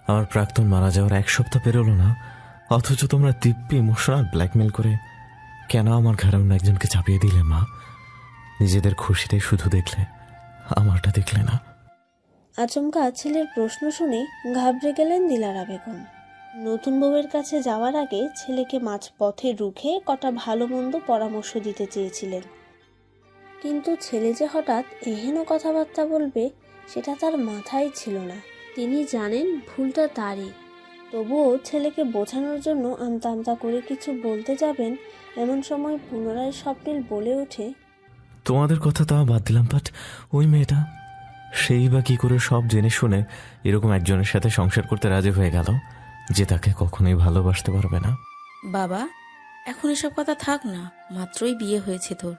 আমার প্রাক্তন মারা যাওয়ার 1 সপ্তাহ পেরোলো না, অথচ তোমরা দিব্যি ইমোশনাল ব্ল্যাকমেল করে কেন আমার ঘরে অন্য একজনকে চাপিয়ে দিলে মা? নিজেদের খুশিটাই শুধু দেখলে, আমারটা দেখলে না। আচমকা ছেলের প্রশ্ন শুনে ঘাবড়ে গেলেন দিলারা বেগম। নতুন বউয়ের কাছে যাওয়ার আগে ছেলেকে মাঝপথে রুখে কটা ভালো মন্দ পরামর্শ দিতে চেয়েছিলেন, কিন্তু ছেলে যে হঠাৎ এহেন কথাবার্তা বলবে সেটা তার মাথায় ছিল না। তিনি জানেন ভুলটা তারই, তবুও ছেলেকে বোঝানোর জন্য আমতা আমতা করে কিছু বলতে যাবেন এমন সময় পুনরায় স্বপ্নিল বলে ওঠে, তোমাদের কথা তাও বাদ দিলাম, বাট ওই মেয়েটা, সেই বা কি করে সব জেনে শুনে এরকম একজনের সাথে সংসার করতে রাজি হয়ে গেল যে তাকে কখনোই ভালোবাসতে পারবে না? বাবা, এখন এসব কথা থাক না, মাত্রই বিয়ে হয়েছে তোর,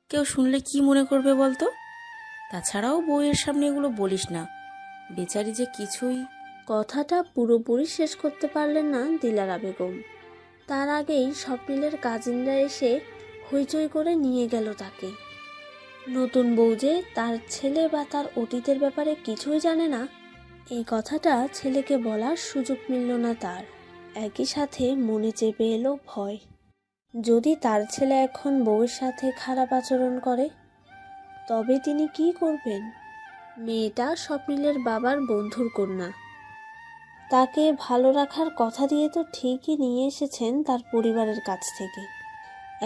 কেউ শুনলে কি মনে করবে বলতো? তাছাড়াও বউয়ের সামনে এগুলো বলিস না, বেচারি যে কিছুই। কথাটা পুরোপুরি শেষ করতে পারলেন না দিলারা বেগম। তার আগেই স্বপ্নিলের কাজিনরা এসে হইচই করে নিয়ে গেল তাকে। নতুন বউ যে তার ছেলে বা তার অতীতের ব্যাপারে কিছুই জানে না, এই কথাটা ছেলেকে বলার সুযোগ মিলল না তার। একই সাথে মনে চেপে এলো ভয়। যদি তার ছেলে এখন বউয়ের সাথে খারাপ আচরণ করে, তবে তিনি কি করবেন? মেয়েটা স্বপ্নিলের বাবার বন্ধুর কন্যা, তাকে ভালো রাখার কথা দিয়ে তো ঠিকই নিয়ে এসেছেন তার পরিবারের কাছ থেকে।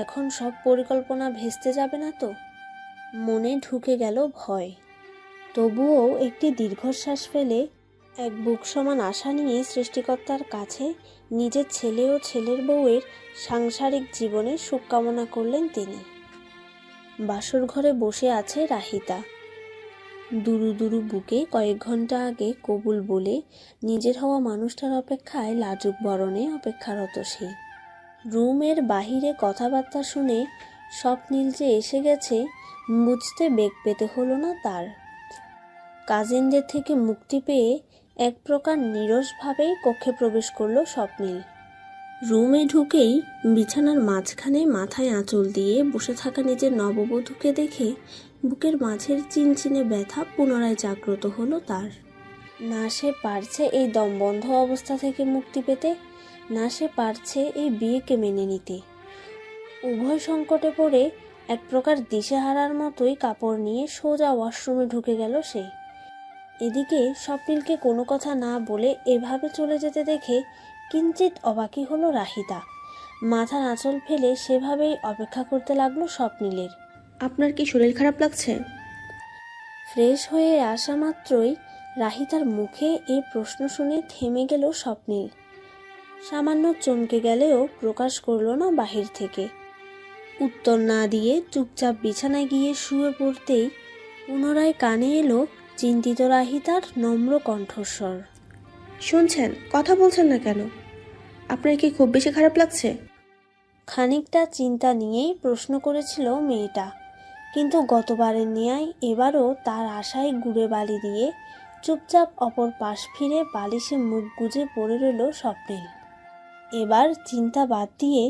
এখন সব পরিকল্পনা ভেস্তে যাবে না তো? মনে ঢুকে গেল ভয়। তবুও একটি দীর্ঘশ্বাস ফেলে এক বুক সমান আশা নিয়ে সৃষ্টিকর্তার কাছে নিজের ছেলে ও ছেলের বউয়ের সাংসারিক জীবনে সুখ কামনা করলেন তিনি। বাসর ঘরে বসে আছে রাহিতা। দুরু দুরু বুকে কয়েক ঘন্টা আগে কবুল বলে নিজের হওয়া মানুষটার অপেক্ষায় লাজুক বরণে অপেক্ষারত সে। রুমের বাহিরে কথাবার্তা শুনে স্বপ্নিল যে এসে গেছে বুঝতে বেগ পেতে হলো না তার। কাজিনদের থেকে মুক্তি পেয়ে এক প্রকার নীরসভাবেই কক্ষে প্রবেশ করলো স্বপ্নিল। রুমে ঢুকেই বিছানার মাঝখানে মাথায় আঁচল দিয়ে বসে থাকা নিজের নববধূকে দেখে বুকের মাঝের চিনচিনে ব্যথা পুনরায় জাগ্রত হলো তার। না সে পারছে এই দমবন্ধ অবস্থা থেকে মুক্তি পেতে, না সে পারছে এই বিয়েকে মেনে নিতে। উভয় সংকটে পড়ে এক প্রকার দিশেহারার মতোই কাপড় নিয়ে সোজা ওয়াশরুমে ঢুকে গেল সে। এদিকে স্বপ্নিলকে কোনো কথা না বলে এভাবে চলে যেতে দেখে কিঞ্চিত অবাকই হলো রাহিতা। মাথার আঁচল ফেলে সেভাবেই অপেক্ষা করতে লাগলো স্বপ্নিলের। আপনার কি শরীর খারাপ লাগছে? ফ্রেশ হয়ে আসা মাত্রই রাহিতার মুখে এই প্রশ্ন শুনে থেমে গেল স্বপ্নিল। সামান্য চমকে গেলেও প্রকাশ করল না বাহির থেকে। উত্তর না দিয়ে চুপচাপ বিছানায় গিয়ে শুয়ে পড়তেই পুনরায় কানে এলো চিন্তিত রাহিতার নম্র কণ্ঠস্বর। শুনছেন, কথা বলছেন না কেন? আপনার কি খুব বেশি খারাপ লাগছে? খানিকটা চিন্তা নিয়েই প্রশ্ন করেছিল মেয়েটা, কিন্তু গতবারের ন্যায় এবারও তার আশায় গুড়ে বালি দিয়ে চুপচাপ অপর পাশ ফিরে বালিশে মুখ গুজে পড়ে রইল স্বপ্নিল। এবার চিন্তা বাদ দিয়ে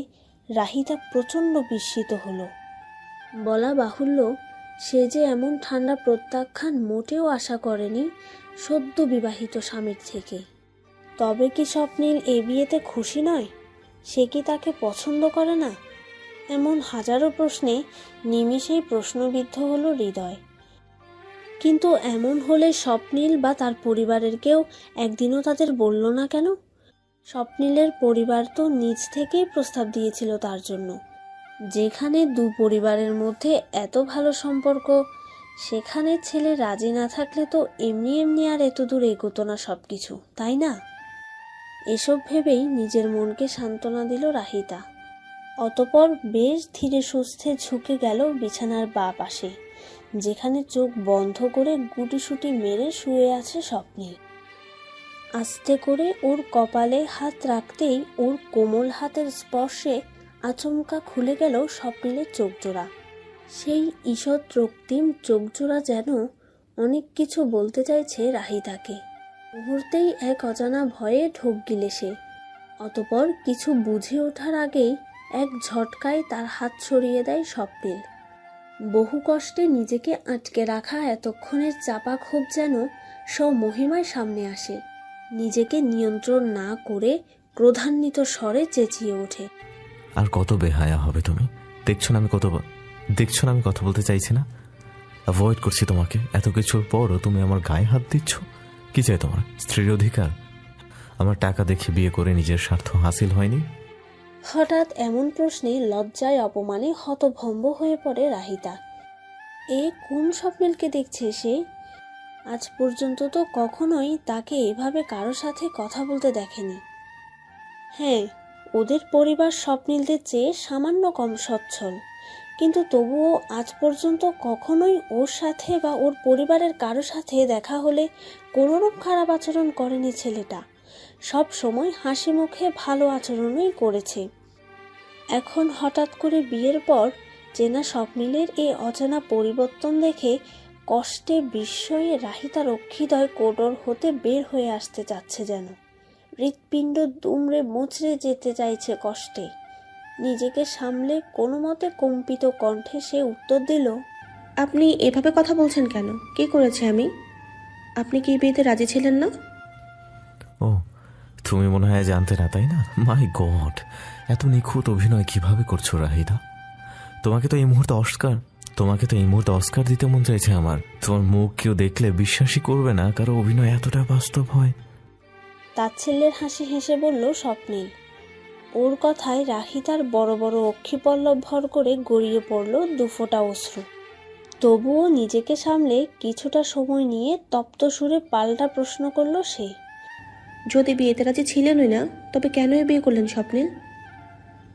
রাহিতা প্রচণ্ড বিস্মিত হলো। বলা বাহুল্য, সে যে এমন ঠান্ডা প্রত্যাখ্যান মোটেও আশা করেনি সদ্য বিবাহিত স্বামীর থেকে। তবে কি স্বপ্নিল এ বিয়েতে খুশি নয়? সে কি তাকে পছন্দ করে না? এমন হাজারো প্রশ্নে নিমিষেই প্রশ্নবিদ্ধ হলো হৃদয়। কিন্তু এমন হলে স্বপ্নিল বা তার পরিবারের কেউ একদিনও তাদের বলল না কেন? স্বপ্নিলের পরিবার তো নিজ থেকেই প্রস্তাব দিয়েছিল তার জন্য। যেখানে দু পরিবারের মধ্যে এত ভালো সম্পর্ক, সেখানে ছেলে রাজি না থাকলে তো এমনি এমনি আর এত দূর এগোতো না সব কিছু, তাই না? এসব ভেবেই নিজের মনকে সান্ত্বনা দিল রাহিতা। অতপর বেশ ধীরে সুস্থে ঝুঁকে গেল বিছানার বাঁ পাশে, যেখানে চোখ বন্ধ করে গুটিসুটি মেরে শুয়ে আছে স্বপ্নিল। আস্তে করে ওর কপালে হাত রাখতেই ওর কোমল হাতের স্পর্শে আচমকা খুলে গেল স্বপ্নিলের চোখজোড়া। সেই ঈষৎ রক্তিম চোখজোড়া যেন অনেক কিছু বলতে চাইছে রাহিতাকে। মুহূর্তেই এক অজানা ভয়ে ঢোক গিলে সে। অতপর কিছু বুঝে ওঠার আগেই এক ঝটকায় তার হাত সরিয়ে দেয় স্বপ্নিল। বহু কষ্টে নিজেকে আটকে রাখা এতক্ষণের চাপা ক্ষোভ যেন স্বমহিমায় সামনে আসে। নিজেকে নিয়ন্ত্রণ না করে ক্রোধান্বিত স্বরে চেঁচিয়ে ওঠে। আর কত বেহায়া হবে তুমি? দেখছো না আমি কথা বলতে চাইছি না? অ্যাভয়েড করছি তোমাকে, এত কিছুর পরও তুমি আমার গায়ে হাত দিচ্ছ। কি চাই তোমার? স্ত্রীর অধিকার? আমার টাকা দেখে বিয়ে করে নিজের স্বার্থ হাসিল হয়নি? হঠাৎ এমন প্রশ্নে লজ্জায় অপমানে হতভম্ব হয়ে পড়ে রাহিতা। এ কোন স্বপ্নিলকে দেখছে সে? আজ পর্যন্ত তো কখনোই তাকে এভাবে কারো সাথে কথা বলতে দেখেনি। হ্যাঁ, ওদের পরিবার স্বপ্নিলদের চেয়ে সামান্য কম সচ্ছল, কিন্তু তবুও আজ পর্যন্ত কখনোই ওর সাথে বা ওর পরিবারের কারো সাথে দেখা হলে কোনোরূপ খারাপ আচরণ করেনি ছেলেটা। সব সময় হাসি মুখে ভালো আচরণই করেছে। এখন হঠাৎ করে বিয়ের পর চেনা স্বপ্নিলের এই অজানা পরিবর্তন দেখে কষ্টে বিস্ময়ে রাহিতার অক্ষিদয় কোটর হতে বের হয়ে আসতে চাচ্ছে, যেন হৃৎপিণ্ড দুমড়ে মুচড়ে যেতে চাইছে কষ্টে। নিজেকে সামলে কোনো মতে কম্পিত কণ্ঠে সে উত্তর দিল, আপনি এভাবে কথা বলছেন কেন? কি করেছি আমি? আপনি কি এই বিয়েতে রাজি ছিলেন না? ও, তুমি মনে হয় জানতে না, তাই না? মাই গড, এত নিখুঁত অভিনয় কিভাবে করছো রাহিদা? তোমাকে তো এই মুহূর্তে অস্কার দিতে মন চাইছে আমার। তোমার মুখ কেউ দেখলে বিশ্বাসই করবে না কারো অভিনয় এতটা বাস্তব হয়। তাচ্ছিল্যের হাসি হেসে বলল স্বপ্নিল। ওর কথায় রাহিতার বড় বড় অক্ষিপল্লব ভর করে গড়িয়ে পড়ল দুফোঁটা অশ্রু। তবুও নিজেকে সামলে কিছুটা সময় নিয়ে তপ্ত সুরে পাল্টা প্রশ্ন করল সে। যদি বিয়েতে রাজি ছিলেনই না, তবে কেনই বিয়ে করলেন স্বপ্নিল?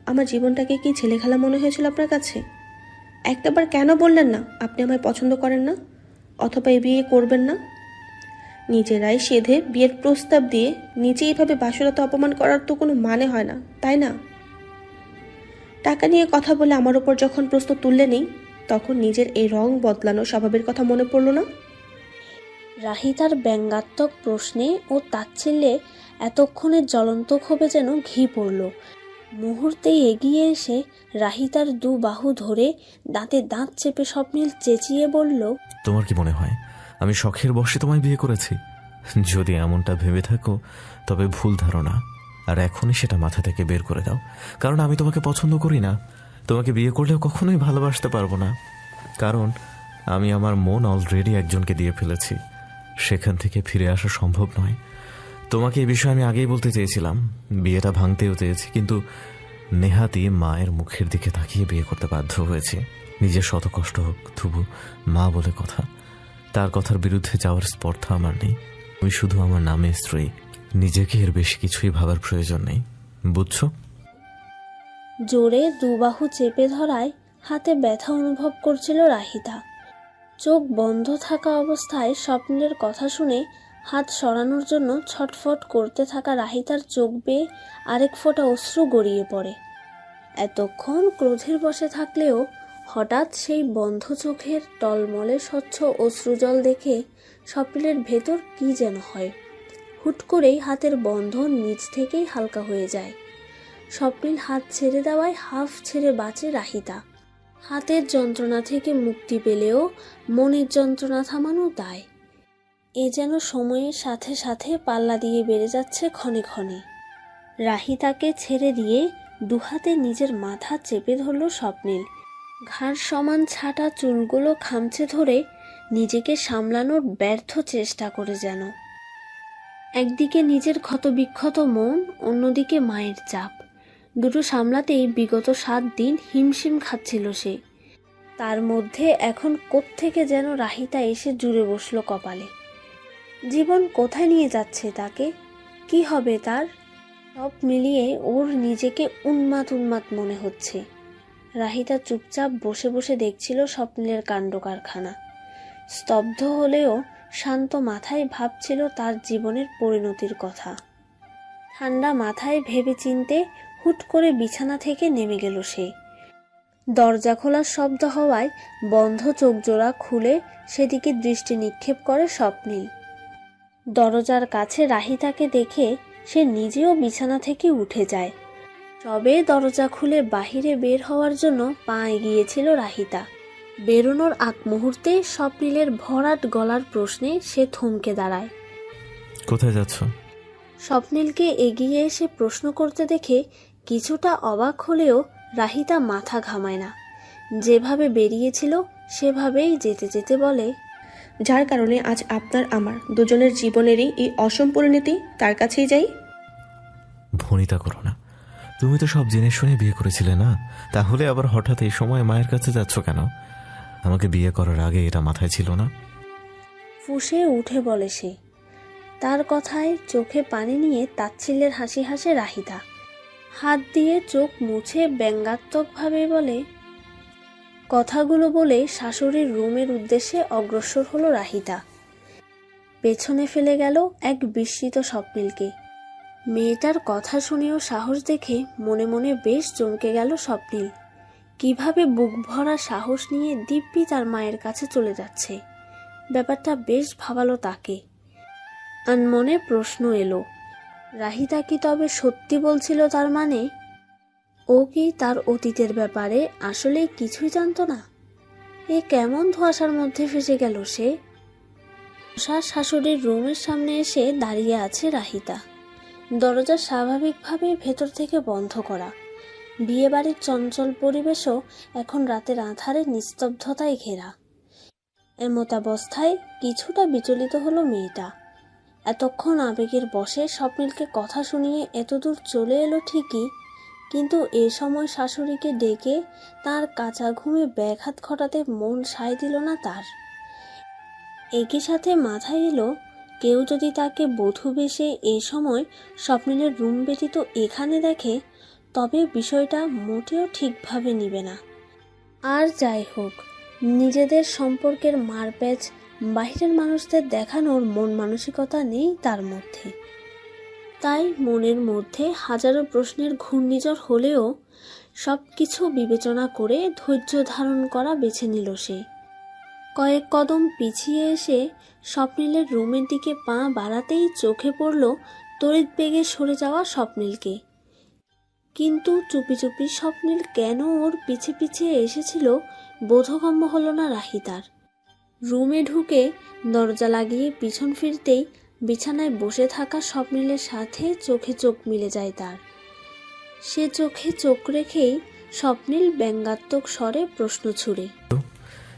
আমার জীবনটাকে কি ছেলে খেলা মনে হয়েছিল আপনার কাছে? একটাবার কেন বললেন না আপনি আমায় পছন্দ করেন না, অথবা এই বিয়ে করবেন না? নিজেরাই সেধে বিয়ের প্রস্তাব দিয়ে নিজে এইভাবে বাসুরাতে অপমান করার তো কোনো মানে হয় না, তাই না? টাকা নিয়ে কথা বলে আমার ওপর যখন প্রশ্ন তুললেনই, তখন নিজের এই রং বদলানো স্বভাবের কথা মনে পড়ল না? রাহিতার ব্যঙ্গাত্মক প্রশ্নে ও তাচ্ছিল্যে এতক্ষণের জ্বলন্ত ক্ষোভে যেন ঘি পড়ল। মুহূর্তেই এগিয়ে এসে রাহিতার দু বাহু ধরে দাঁতে দাঁত চেপে স্বপ্নিল চেঁচিয়ে বলল, তোমার কি মনে হয় আমি শখের বশে তোমায় বিয়ে করেছি? যদি এমনটা ভেবে থাকো তবে ভুল ধারণা, আর এখনই সেটা মাথা থেকে বের করে দাও। কারণ আমি তোমাকে পছন্দ করি না। তোমাকে বিয়ে করলেও কখনোই ভালোবাসতে পারবো না, কারণ আমি আমার মন অলরেডি একজনকে দিয়ে ফেলেছি। সেখান থেকে ফিরে আসা সম্ভব নয়। তোমাকে এই বিষয়ে আমি আগেই বলতে চেয়েছিলাম, বিয়েটা ভাঙতেও চেয়েছি, কিন্তু নেহাতি মায়ের মুখের দিকে তাকিয়ে বিয়ে করতে বাধ্য হয়েছি। নিজের শত কষ্ট হোক, তবু মা বলে কথা, তার কথার বিরুদ্ধে যাওয়ার স্পর্ধা আমার নেই। আমি শুধু আমার নামে স্ত্রী, নিজেকে এর বেশি কিছুই ভাবার প্রয়োজন নেই, বুঝছো? জোরে দুবাহু চেপে ধরায় হাতে ব্যথা অনুভব করছিল রাহিতা। চোখ বন্ধ থাকা অবস্থায় স্বপ্নের কথা শুনে হাত সরানোর জন্য ছটফট করতে থাকা রাহিতার চোখ বেয়ে আরেক ফোঁটা অশ্রু গড়িয়ে পড়ে। এতক্ষণ ক্রোধের বশে থাকলেও হঠাৎ সেই বন্ধ চোখের টলমলে স্বচ্ছ অশ্রুজল দেখে স্বপ্নের ভেতর কি যেন হয়। হুট করেই হাতের বন্ধন নিজ থেকেই হালকা হয়ে যায়। স্বপ্নিল হাত ছেড়ে দেওয়ায় হাফ ছেড়ে বাঁচে রাহিতা। হাতের যন্ত্রণা থেকে মুক্তি পেলেও মনের যন্ত্রণা থামানো দায়। এ যেন সময়ের সাথে সাথে পাল্লা দিয়ে বেড়ে যাচ্ছে ক্ষণে ক্ষণে। রাহিতাকে ছেড়ে দিয়ে দুহাতে নিজের মাথা চেপে ধরল স্বপ্নিল। ঘাড় সমান ছাটা চুলগুলো খামচে ধরে নিজেকে সামলানোর ব্যর্থ চেষ্টা করে যেন। একদিকে নিজের ক্ষতবিক্ষত মন, অন্যদিকে মায়ের চাপ, দুটো সামলাতেই বিগত 7 দিন হিমশিম খাচ্ছিল সে। তার মধ্যে এখন কোত্থেকে যেন রাহিতা এসে জুড়ে বসল কপালে। জীবন কোথায় নিয়ে যাচ্ছে তাকে? কি হবে তার? সব মিলিয়ে ওর নিজেকে উন্মাদ মনে হচ্ছে। রাহিতা চুপচাপ বসে বসে দেখছিল স্বপ্নের কাণ্ড কারখানা। স্তব্ধ হলেও শান্ত মাথায় ভাবছিল তার জীবনের পরিণতির কথা। ঠান্ডা মাথায় ভেবে চিনতে হুট করে বিছানা থেকে নেমে গেল সে। দরজা খোলার শব্দ হওয়ায় বন্ধ চোখ জোড়া খুলে সেদিকে দৃষ্টি নিক্ষেপ করে স্বপ্নিল। দরজার কাছে রাহিতাকে দেখে সে নিজেও বিছানা থেকে উঠে যায়। সবে দরজা খুলে বাহিরে বের হওয়ার জন্য পা এগিয়েছিল রাহিতা। বেরোনোর আগ মুহূর্তে স্বপ্নিলের ভরাট গলার প্রশ্নে সে থমকে দাঁড়ায়। কোথায় যাচ্ছ? স্বপ্নিলকে এগিয়ে এসে প্রশ্ন করতে দেখে কিছুটা অবাক হলেও রাহিতা মাথা ঘামায় না। যেভাবে বেরিয়েছিল সেভাবেই যেতে যেতে বলে, যার কারণে আজ আপনার আমার দুজনের জীবনেরই এই অসম পরিণতি, তার কাছেই যাই। ভনিতা করো না, তুমি তো সব জেনে শুনে বিয়ে করেছিলে না, তাহলে আবার হঠাৎ এই সময় মায়ের কাছে যাচ্ছ কেন? আমাকে বিয়ে করার আগে এটা মাথায় ছিল না? ফুঁসে উঠে বলে সে। তার কথায় চোখে পানি নিয়ে তাচ্ছিল্যের হাসি হাসে রাহিতা। হাত দিয়ে চোখ মুছে ব্যঙ্গাত্মকভাবে বলে। কথাগুলো বলে শাশুড়ির রুমের উদ্দেশ্যে অগ্রসর হলো রাহিতা। পেছনে ফেলে গেল এক বিস্মিত স্বপ্নিলকে। মেয়েটার কথা শুনেও সাহস দেখে মনে মনে বেশ চমকে গেল স্বপ্নিল। কিভাবে বুক ভরা সাহস নিয়ে দিব্যি তার মায়ের কাছে চলে যাচ্ছে, ব্যাপারটা বেশ ভাবালো তাকে। আনমনে প্রশ্ন এলো, রাহিতা কি তবে সত্যি বলছিল? তার মানে ও কি তার অতীতের ব্যাপারে আসলেই কিছুই জানতো না? এ কেমন ধোঁয়াশার মধ্যে ফেসে গেল সে। শাশুড়ির রুমের সামনে এসে দাঁড়িয়ে আছে রাহিতা। দরজা স্বাভাবিকভাবে ভেতর থেকে বন্ধ করা। বিয়েবাড়ির চঞ্চল পরিবেশও এখন রাতের আঁধারে নিস্তব্ধতায় ঘেরা। এমতাবস্থায় কিছুটা বিচলিত হলো মেয়েটা। এতক্ষণ আবেগের বশে স্বপ্নিলকে কথা শুনিয়ে এতদূর চলে এলো ঠিকই, কিন্তু এ সময় শাশুড়িকে ডেকে তার কাঁচা ঘুমে ব্যাঘাত ঘটাতে মন সায় দিল না তার। একই সাথে মাথায় এলো, কেউ যদি তাকে বধূ বেশে এই সময় স্বপ্নিলের রুম ব্যতীত এখানে দেখে, তবে বিষয়টা মোটেও ঠিকভাবে নিবে না। আর যাই হোক, নিজেদের সম্পর্কের মারপ্যাচ বাইরের মানুষদের দেখানোর মন মানসিকতা নেই তার মধ্যে। তাই মনের মধ্যে হাজারো প্রশ্নের ঘূর্ণিঝড় হলেও সব কিছু বিবেচনা করে ধৈর্য ধারণ করা বেছে নিল সে। কয়েক কদম পিছিয়ে এসে স্বপ্নিলের রুমের দিকে পা বাড়াতেই চোখে পড়ল তড়িৎ বেগে সরে যাওয়া স্বপ্নিলকে। কিন্তু চুপি চুপি স্বপ্নিল কেন ওর পিছে পিছে এসেছিল বোধগম্য হলো না রাহিতার। রুমে ঢুকে দরজা লাগিয়ে পিছন ফিরতেই বিছানায় বসে থাকা স্বপ্নিলের সাথে চোখে চোখ মিলে যায় তার। সে চোখে চোখ রেখেই স্বপ্নিল ব্যঙ্গাত্মক স্বরে প্রশ্ন ছুড়ে,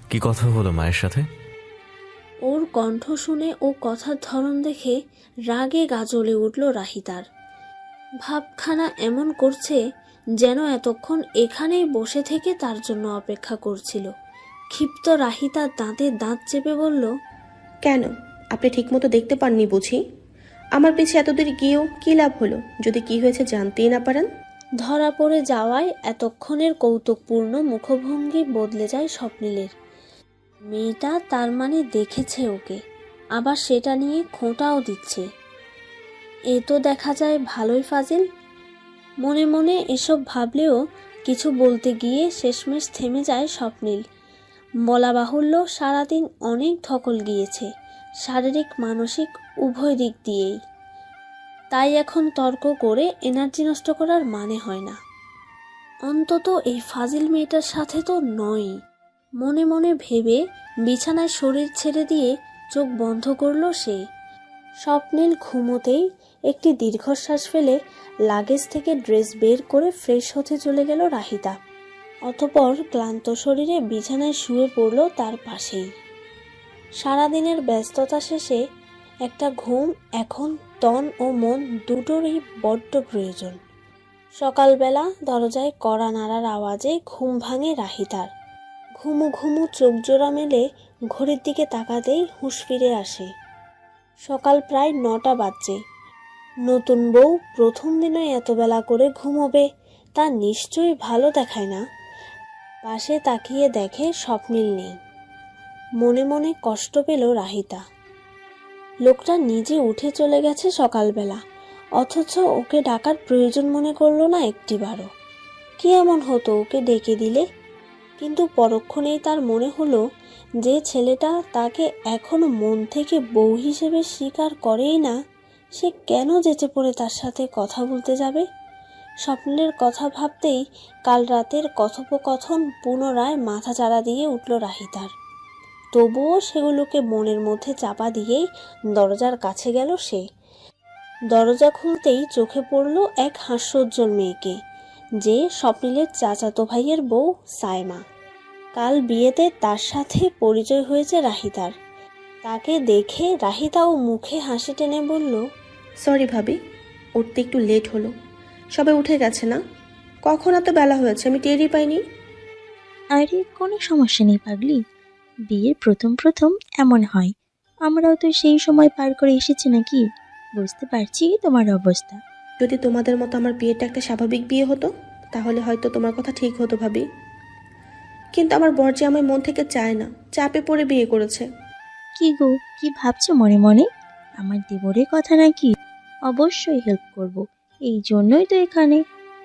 কি কথা হলো মায়ের সাথে? ওর কণ্ঠ শুনে ও কথার ধরন দেখে রাগে গা জ্বলে উঠল রাহিতার। ভাবখানা এমন করছে যেন এতক্ষণ এখানেই বসে থেকে তার জন্য অপেক্ষা করছিল। ক্ষিপ্ত রাহিতা দাঁতে দাঁত চেপে বলল, কেন, আপনি ঠিকমতো দেখতে পাননি বুঝি? আমার পিছে এতদূর গিয়েও কি লাভ হলো যদি কি হয়েছে জানতেই না পারেন? ধরা পড়ে যাওয়ায় এতক্ষণের কৌতুকপূর্ণ মুখভঙ্গি বদলে যায় স্বপ্নিলের। মেয়েটা তার মানে দেখেছে ওকে, আবার সেটা নিয়ে খোঁটাও দিচ্ছে। এ তো দেখা যায় ভালোই ফাজিল। মনে মনে এসব ভাবলেও কিছু বলতে গিয়ে শেষমেশ থেমে যায় স্বপ্নিল। বলা বাহুল্য, সারাদিন অনেক ধকল গিয়েছে, শারীরিক মানসিক উভয় দিক দিয়েই। তাই এখন তর্ক করে এনার্জি নষ্ট করার মানে হয় না। অন্তত এই ফাজিল মেয়েটার সাথে তো নয়। মনে মনে ভেবে বিছানায় শরীর ছেড়ে দিয়ে চোখ বন্ধ করল সে। স্বপ্নিল ঘুমোতেই একটি দীর্ঘশ্বাস ফেলে লাগেজ থেকে ড্রেস বের করে ফ্রেশ হতে চলে গেল রাহিতা। অতঃপর ক্লান্ত শরীরে বিছানায় শুয়ে পড়ল তার পাশেই। সারাদিনের ব্যস্ততা শেষে একটা ঘুম এখন তন ও মন দুটোরই বড্ড প্রয়োজন। সকালবেলা দরজায় কড়া নাড়ার আওয়াজে ঘুম ভাঙে রাহিতার। ঘুমু ঘুমু চোখ জোড়া মেলে ঘড়ির দিকে তাকাতেই হুঁশ ফিরে আসে। সকাল প্রায় 9টা বাজছে। নতুন বউ প্রথম দিনই এত বেলা করে ঘুমোবে তা নিশ্চয়ই ভালো দেখায় না। পাশে তাকিয়ে দেখে স্বপ্নিল নেই। মনে মনে কষ্ট পেল রাহিতা। লোকটা নিজে উঠে চলে গেছে সকালবেলা, অথচ ওকে ডাকার প্রয়োজন মনে করলো না একটিবারও। কি এমন হতো ওকে ডেকে দিলে? কিন্তু পরক্ষণেই তার মনে হলো, যে ছেলেটা তাকে এখনো মন থেকে বউ হিসেবে স্বীকার করেই না, সে কেন যেচে পড়ে তার সাথে কথা বলতে যাবে? স্বপ্নের কথা ভাবতেই কাল রাতের কথোপকথন পুনরায় মাথা চাড়া দিয়ে উঠল রাহিতার। তবুও সেগুলোকে মনের মধ্যে চাপা দিয়েই দরজার কাছে গেল সে। দরজা খুলতেই চোখে পড়ল এক হাস্যোজ্জ্বল মেয়েকে, যে স্বপ্নিলের চাচাতো ভাইয়ের বউ সায়মা। কাল বিয়েতে তার সাথে পরিচয় হয়েছে রাহিতার। তাকে দেখে রাহিতাও মুখে হাসি টেনে বলল, সরি ভাবি, উঠতে একটু লেট হলো। সবাই উঠে গেছে না? কখন এত বেলা হয়েছে আমি টেরই পাইনি। আরে কোনো সমস্যা নেই পাগলি, বিয়ের প্রথম প্রথম এমন হয়। আমরাও তো সেই সময় পার করে এসেছি নাকি, বুঝতে পারছি তোমার অবস্থা। যদি তোমাদের মতো আমার বিয়েটা একটা স্বাভাবিক বিয়ে হতো তাহলে হয়তো তোমার কথা ঠিক হতো ভাবি। কিন্তু আমার বর যে আমার মন থেকে চায় না, চাপে পড়ে বিয়ে করেছে। কি গো, কি ভাবছো মনে মনে? আমার দেবরের কথা নাকি? অবশ্যই হেল্প করব, এই জন্যই তো এখানে,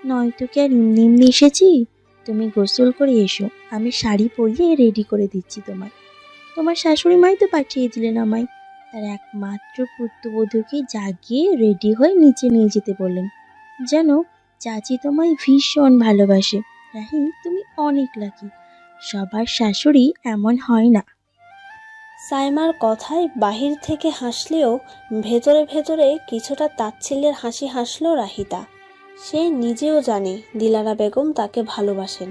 নয়তো কি আর এমনি এমনি এসেছি। তুমি গোসল করে এসো, আমি শাড়ি পরিয়ে রেডি করে দিচ্ছি তোমার। তোমার শাশুড়ি মাই তো পাঠিয়ে দিলেন আমায়, তার একমাত্র পুত্রবধূকে জাগিয়ে রেডি হয়ে নিচে নিয়ে যেতে বললেন। জানো, চাচি তোমায় ভীষণ ভালোবাসে। রাহি, তুমি অনেক লাকি, সবার শাশুড়ি এমন হয় না। সাইমার কথায় বাহির থেকে হাসলেও ভেতরে ভেতরে কিছুটা তাচ্ছিল্যের হাসি হাসল রাহিতা। সে নিজেও জানে দিলারা বেগম তাকে ভালোবাসেন,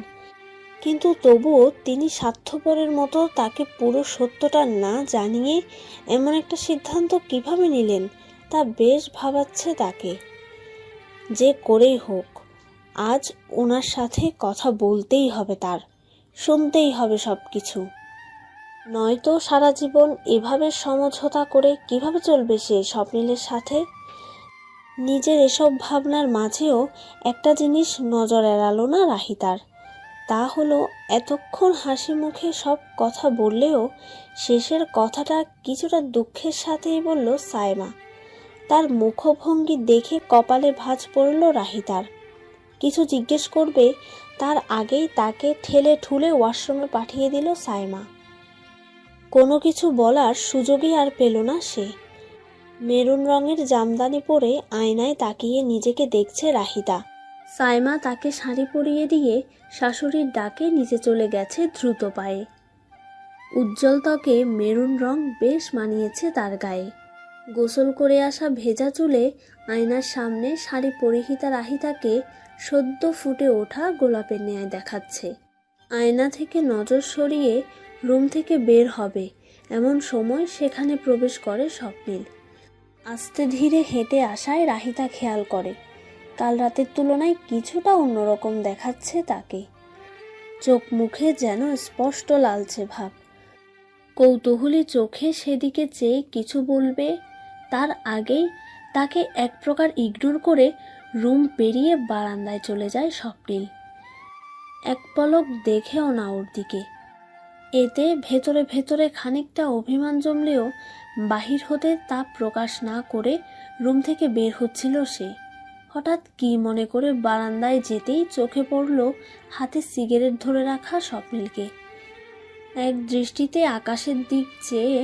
কিন্তু তবুও তিনি স্বার্থপরের মতো তাকে পুরো সত্যটা না জানিয়ে এমন একটা সিদ্ধান্ত কিভাবে নিলেন তা বেশ ভাবাচ্ছে তাকে। যে করেই হোক আজ ওনার সাথে কথা বলতেই হবে, তার শুনতেই হবে সব কিছু। নয়তো সারা জীবন এভাবে সমঝোতা করে কিভাবে চলবে সে স্বপ্নিলের সাথে। নিজের এসব ভাবনার মাঝেও একটা জিনিস নজর এড়ালো না রাহিতার। তা হলো এতক্ষণ হাসি মুখে সব কথা বললেও শেষের কথাটা কিছুটা দুঃখের সাথেই বলল সায়মা। তার মুখভঙ্গি দেখে কপালে ভাঁজ পড়ল রাহিতার। কিছু জিজ্ঞেস করবে তার আগেই তাকে ঠেলে ঠুলে ওয়াশরুমে পাঠিয়ে দিল সায়মা। কোনো কিছু বলার সুযোগই আর পেল না সে। মেরুন রঙের জামদানি পরে আয়নায় তাকিয়ে নিজেকে দেখছে রাহিতা। সায়মা তাকে শাড়ি পরিয়ে দিয়ে শাশুড়ির ডাকে নিচে চলে গেছে দ্রুত পায়ে। উজ্জ্বল ত্বকে মেরুন রং বেশ মানিয়েছে তার গায়ে। গোসল করে আসা ভেজা চুলে আয়নার সামনে শাড়ি পরিহিতা রাহিতাকে সদ্য ফুটে ওঠা গোলাপের ন্যায় দেখাচ্ছে। আয়না থেকে নজর সরিয়ে রুম থেকে বের হবে এমন সময় সেখানে প্রবেশ করে স্বপ্নিল। আস্তে ধীরে হেঁটে আসায় রাহিতা খেয়াল করে কাল রাতের তুলনায় কিছুটা অন্যরকম দেখাচ্ছে তাকে। চোখ মুখে যেন স্পষ্ট লালচে ভাব। কৌতূহলী চোখে সেদিকে চেয়ে কিছু বলবে তার আগেই তাকে এক প্রকার ইগনোর করে রুম পেরিয়ে বারান্দায় চলে যায় স্বপ্নিল। এক পলক দেখেও না ওর দিকে। এতে ভেতরে ভেতরে খানিকটা অভিমান জমলেও বাহির হতে তা প্রকাশ না করে রুম থেকে বের হচ্ছিল সে। হঠাৎ কি মনে করে বারান্দায় যেতেই চোখে পড়ল হাতে সিগারেট ধরে রাখা স্বপ্নিলকে। এক দৃষ্টিতে আকাশের দিক চেয়ে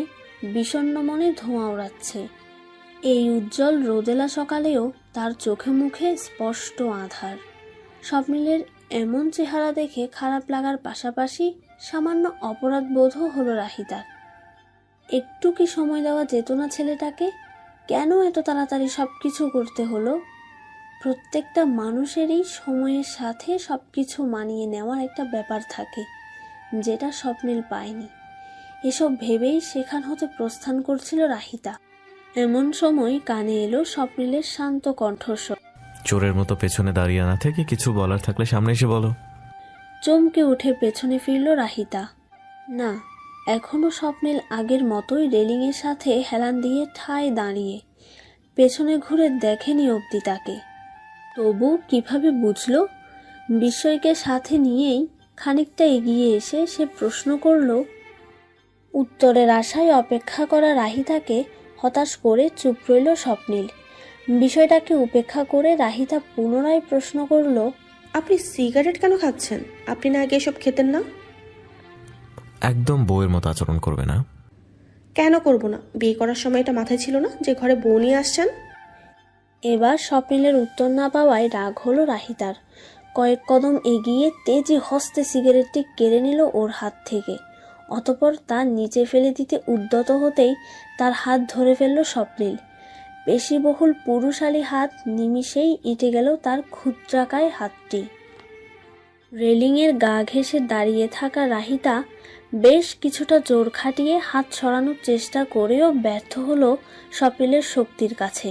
বিষণ্ণ মনে ধোঁয়া ওড়াচ্ছে। এই উজ্জ্বল রোদেলা সকালেও তার চোখে মুখে স্পষ্ট আঁধার। স্বপ্নিলের এমন চেহারা দেখে খারাপ লাগার পাশাপাশি সামান্য অপরাধ বোধও হলো রাহিতার। একটু কি সময় দেওয়া যেত না ছেলেটাকে? কেন এত তাড়াতাড়ি সব কিছু করতে হলো? প্রত্যেকটা মানুষেরই সময়ের সাথে সব কিছু মানিয়ে নেওয়ার একটা ব্যাপার থাকে, যেটা স্বপ্নিল পায়নি। এসব ভেবেই সেখান হতে প্রস্থান করছিল রাহিতা। এমন সময় কানে এলো স্বপ্নিলের শান্ত কণ্ঠস্বর। চোরের মতো পেছনে দাঁড়িয়ে না থেকে কিছু বলার থাকলে সামনে এসে বলো। চমকে উঠে পেছনে ফিরল রাহিতা। না, এখনো স্বপ্নিল আগের মতোই রেলিংয়ের সাথে হেলান দিয়ে ঠায় দাঁড়িয়ে, পেছনে ঘুরে দেখেনি অবধি তাকে। তবু কিভাবে বুঝলো? বিস্ময়কে সাথে নিয়েই খানিকটা এগিয়ে এসে সে প্রশ্ন করল। উত্তরের আশায় অপেক্ষা করা রাহিতাকে হতাশ করে চুপ রইল স্বপ্নিল। বিষয়টাকে উপেক্ষা করে রাহিতা পুনরায় প্রশ্ন করল, আপনি সিগারেট কেন খাচ্ছেন? আপনি না আগে এসব খেতেন না? একদম বউয়ের মতো আচরণ করবে না। কেন করব না? বিয়ে করার সময় এটা মাথায় ছিল না যে ঘরে বউ নিয়ে আসছেন? এবার স্বপ্নিলের উত্তর না পাওয়ায় রাগ হলো রাহিতার। কয়েক কদম এগিয়ে তেজি হস্তে সিগারেটটি কেড়ে নিল ওর হাত থেকে। অতঃপর তার নিচে ফেলে দিতে উদ্যত হতেই তার হাত ধরে ফেলল স্বপ্নিল। পেশিবহুল পুরুষালী হাত নিমিষেই এঁটে গেল তার ক্ষুদ্রাকায় হাতটি। রেলিংয়ের গা ঘেঁষে দাঁড়িয়ে থাকা রাহিতা বেশ কিছুটা জোর খাটিয়ে হাত সরানোর চেষ্টা করেও ব্যর্থ হলো স্বপ্নিলের শক্তির কাছে।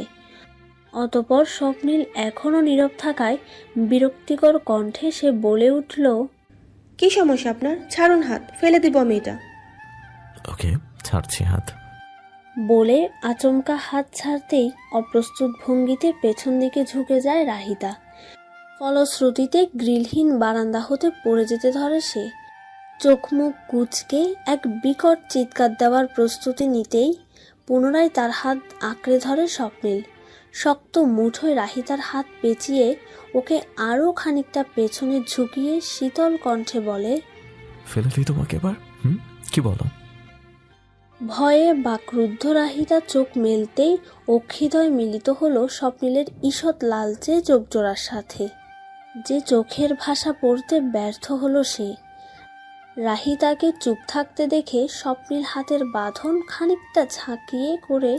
অতপর স্বপ্নিল এখনও নীরব থাকায় বিরক্তিকর কণ্ঠে সে বলে উঠল, কি সমস্যা আপনার? ছাড়ুন হাত, ফেলে দিব আমি এটা। ওকে, ছাড়ছি হাত। বলে আচমকা হাত ছাড়তেই অপ্রস্তুত ভঙ্গিতে পেছন দিকে ঝুঁকে যায় রাহিতা। ফলশ্রুতিতে গ্রিলহীন বারান্দা হতে পড়ে যেতে ধরে সে। চোখ মুখ কুঁচকে এক বিকট চিৎকার দেওয়ার প্রস্তুতি নিতেই পুনরায় তার হাত আঁকড়ে ধরে স্বপ্নিল। শক্ত মুঠোয় রাহিতার হাত পেঁচিয়ে ওকে আরও খানিকটা পেছনে ঝুঁকিয়ে শীতল কণ্ঠে বলে, ফেলে দিই তোমাকে এবার? কি বলো? ভয়ে বাকরুদ্ধ রাহিতা চোখ মেলতেই অক্ষিদয় মিলিত হলো স্বপ্নিলের ঈষৎ লালচে চোখজোড়ার সাথে। যে চোখের ভাষা পড়তে ব্যর্থ হলো সে। রাহিতাকে চুপ থাকতে দেখে স্বপ্নিল হাতের বাঁধন খানিকটা ঝাঁকিয়ে করে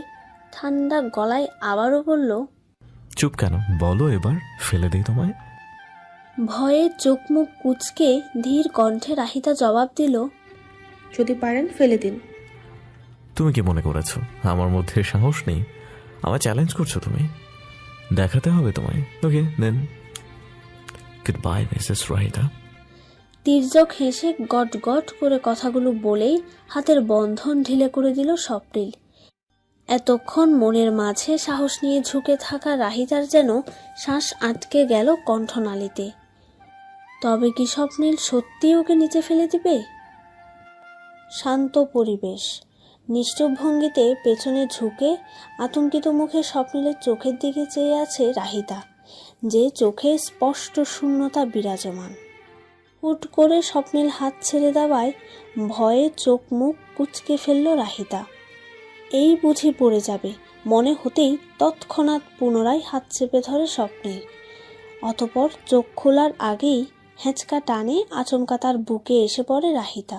ঠান্ডা গলায় আবারও বলল, চুপ কেন? বলো এবার, ফেলে দিই তোমায়? ভয়ে চোখ মুখ কুঁচকে ধীর কণ্ঠে রাহিতা জবাব দিল, যদি পারেন ফেলে দিন। তুমি কি মনে করেছো আমার মধ্যে সাহস নেই? আমার চ্যালেঞ্জ করছো তুমি? দেখাতে হবে তোমায়। ওকে দেন, গুড বাই মিসেস রাহিতা। তীর্যক হেসে গট গট করে কথাগুলো বলেই হাতের বন্ধন ঢিলে করে দিল স্বপ্নিল। এতক্ষণ মনের মাঝে সাহস নিয়ে ঝুঁকে থাকা রাহিতার যেন শ্বাস আটকে গেল কণ্ঠনালীতে। তবে কি স্বপ্নিল সত্যি ওকে নিচে ফেলে দিবে? শান্ত পরিবেশ, নিশ্চুপ ভঙ্গিতে পেছনে ঝুঁকে আতঙ্কিত মুখে স্বপ্নিলের চোখের দিকে চেয়ে আছে রাহিতা, যে চোখে স্পষ্ট শূন্যতা বিরাজমান। হুট করে স্বপ্নিল হাত ছেড়ে দেওয়ায় ভয়ে চোখ মুখ কুঁচকে ফেলল রাহিতা। এই বুঝি পড়ে যাবে মনে হতেই তৎক্ষণাৎ পুনরায় হাত চেপে ধরে স্বপ্নিল। অতপর চোখ খোলার আগেই হেঁচকা টানে আচমকা তার বুকে এসে পড়ে রাহিতা।